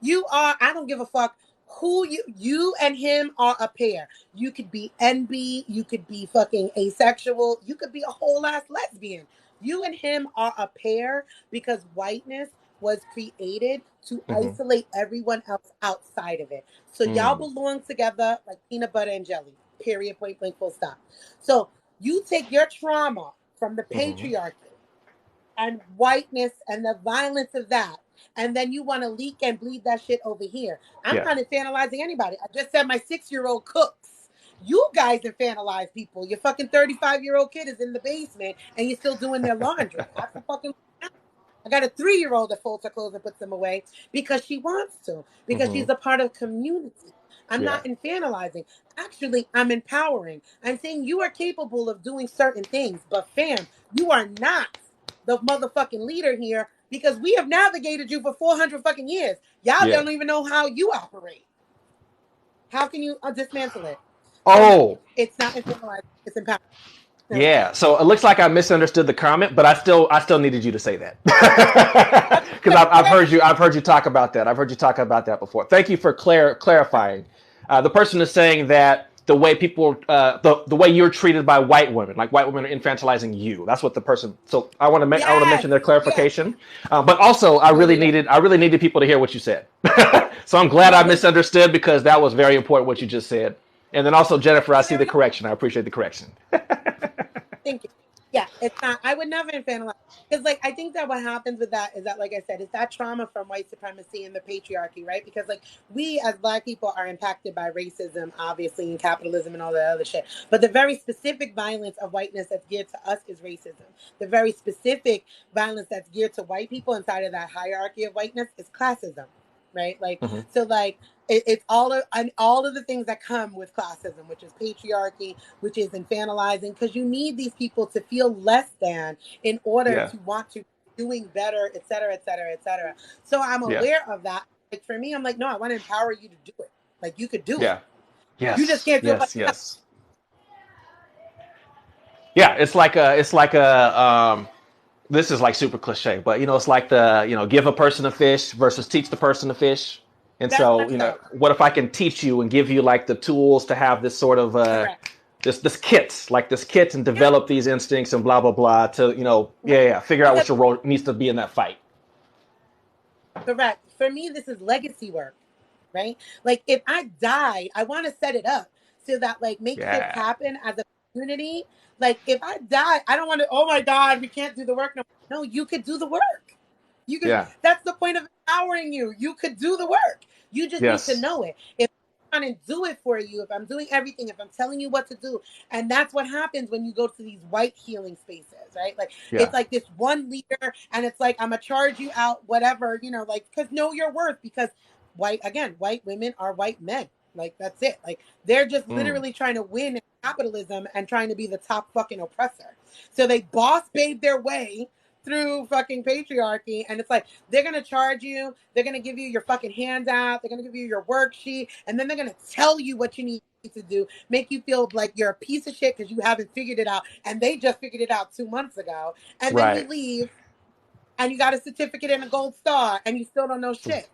you are, I don't give a fuck who you and him are a pair. You could be NB, you could be fucking asexual, you could be a whole ass lesbian. You and him are a pair because whiteness was created to Mm-hmm. isolate everyone else outside of it. So y'all Mm, belong together like peanut butter and jelly. Period, point blank, full stop. So you take your trauma from the mm-hmm. patriarchy and whiteness and the violence of that. And then you want to leak and bleed that shit over here. I'm Yeah. not infantilizing anybody. I just said my 6-year-old cooks. You guys infantilize people. Your fucking 35-year-old kid is in the basement and you're still doing their laundry. That's a fucking. I got a 3-year-old that folds her clothes and puts them away because she wants to, because Mm-hmm. she's a part of community. I'm Yeah. not infantilizing. Actually, I'm empowering. I'm saying you are capable of doing certain things, but fam, you are not the motherfucking leader here because we have navigated you for 400 fucking years. Y'all Yeah. don't even know how you operate. How can you dismantle it? So no, Oh, it's not internalized. It's empowered. No. yeah. So it looks like I misunderstood the comment, but I still needed you to say that because I've heard you talk about that. I've heard you talk about that before. Thank you for clarifying. The person is saying that the way people, the way you're treated by white women, like white women are infantilizing you. That's what the person. So I want to Yes. mention their Yes. clarification, but also Go do that. I really needed people to hear what you said. So I'm glad I No, listen. misunderstood because that was very important what you just said. And then also Jennifer, I see the Very correction. I appreciate the correction. Thank you. Yeah, it's not. I would never infantilize because, like, I think that what happens with that is that, like I said, it's that trauma from white supremacy and the patriarchy, right? Because, like, we as Black people are impacted by racism, obviously, and capitalism and all that other shit. But the very specific violence of whiteness that's geared to us is racism. The very specific violence that's geared to white people inside of that hierarchy of whiteness is classism, right? Like, Mm-hmm. so, like, it's all of the things that come with classism, which is patriarchy, which is infantilizing, because you need these people to feel less than in order Yeah. to want to be doing better, et cetera, et cetera, et cetera. So I'm Yeah. aware of that. Like for me, I'm like, no, I want to empower you to do it. Like you could do it. Yeah. You just Yes. can't do it by Yes. Yes. Yeah. It's like a this is like super cliche, but it's like give a person a fish versus teach the person to fish. And very so, much so. what if I can teach you and give you like the tools to have this sort of Correct. this kit and Yeah. develop these instincts and blah blah blah to Right. figure out Because what your role needs to be in that fight. correct. For me, this is legacy work, right? Like if I died, I want to set it up so that like make shit Yeah. happen as a community. Like if I die, I don't want to, oh my God, we can't do the work. No, you could do the work. You could, Yeah. that's the point of empowering you. You could do the work. You just need to Yes. know it. If I'm trying to do it for you, if I'm doing everything, if I'm telling you what to do. And that's what happens when you go to these white healing spaces, right? Like Yeah. it's like this one leader, and it's like, I'm gonna charge you out, whatever, like, because know your worth, because white women are white men. Like that's it. Like they're just Mm. literally trying to win in capitalism and trying to be the top fucking oppressor. So they boss babe their way through fucking patriarchy, and it's like they're gonna charge you, they're gonna give you your fucking handout, they're gonna give you your worksheet, and then they're gonna tell you what you need to do, make you feel like you're a piece of shit because you haven't figured it out, and they just figured it out 2 months ago, and then you Right. leave and you got a certificate and a gold star, and you still don't know shit.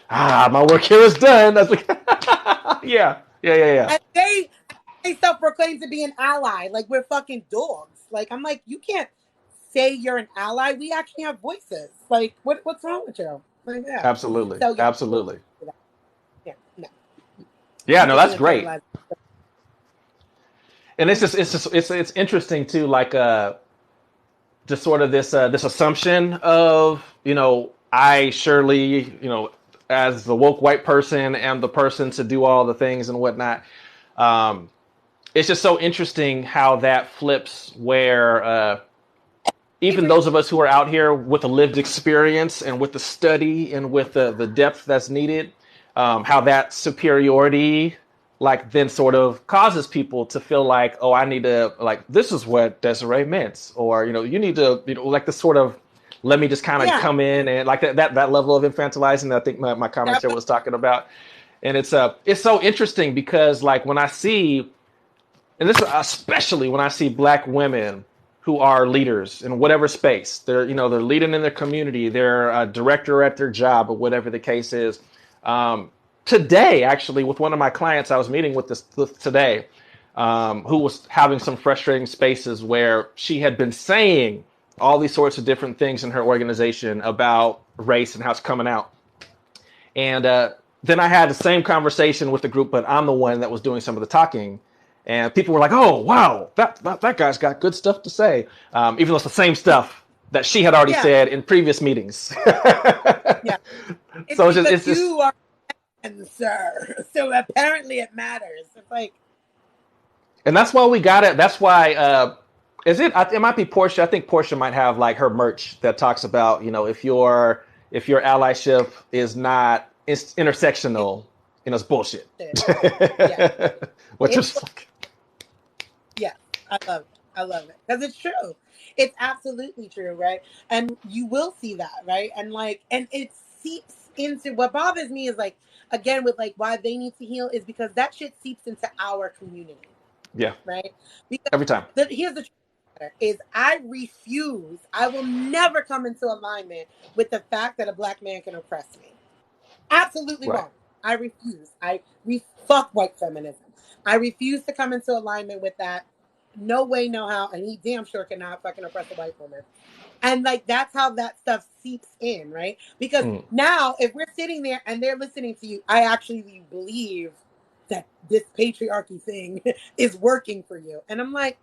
My work here is done. That's like, yeah, yeah, yeah, yeah. And they self-proclaim to be an ally, like we're fucking dogs. Like I'm like, you can't say you're an ally. We actually have voices. Like what's wrong with you? Like yeah. Absolutely, So yeah, absolutely. yeah, no, Yeah, no, people that's do great. internalize. And it's interesting too, like just sort of this assumption of I surely as the woke white person am the person to do all the things and whatnot. Um, it's just so interesting how that flips where even those of us who are out here with a lived experience and with the study and with the depth that's needed, how that superiority like then sort of causes people to feel like, oh, I need to like this is what Desiree meant, or you need to like this sort of let me just kind of Yeah, come in and like that level of infantilizing that I think my commentator definitely. was talking about, and it's so interesting because like when I see, and this is especially when I see Black women who are leaders in whatever space they're leading in their community, they're a director at their job or whatever the case is. Today, actually, with one of my clients I was meeting with this today, who was having some frustrating spaces where she had been saying all these sorts of different things in her organization about race and how it's coming out. And then I had the same conversation with the group, but I'm the one that was doing some of the talking. And people were like, "Oh, wow, that guy's got good stuff to say," even though it's the same stuff that she had already Yeah, said in previous meetings. yeah. It's So because it's just, you are, sir. So apparently it matters. It's like and that's why we got it. That's why it might be Portia. I think Portia might have like her merch that talks about if your allyship is not intersectional, it's bullshit. shit. Yeah, Which it's is like, yeah. I love it. I love it because it's true. It's absolutely true, right? And you will see that, right? And like, and it seeps into what bothers me is like, again, with like why they need to heal is because that shit seeps into our community, Yeah, right? Because every time. here's the truth is I refuse, I will never come into alignment with the fact that a black man can oppress me. Absolutely Right. won't. I refuse. Fuck white feminism. I refuse to come into alignment with that. No way, no how. And he damn sure cannot fucking oppress a white woman. And like that's how that stuff seeps in, right? Because Mm. now if we're sitting there and they're listening to you, I actually believe that this patriarchy thing is working for you. And I'm like,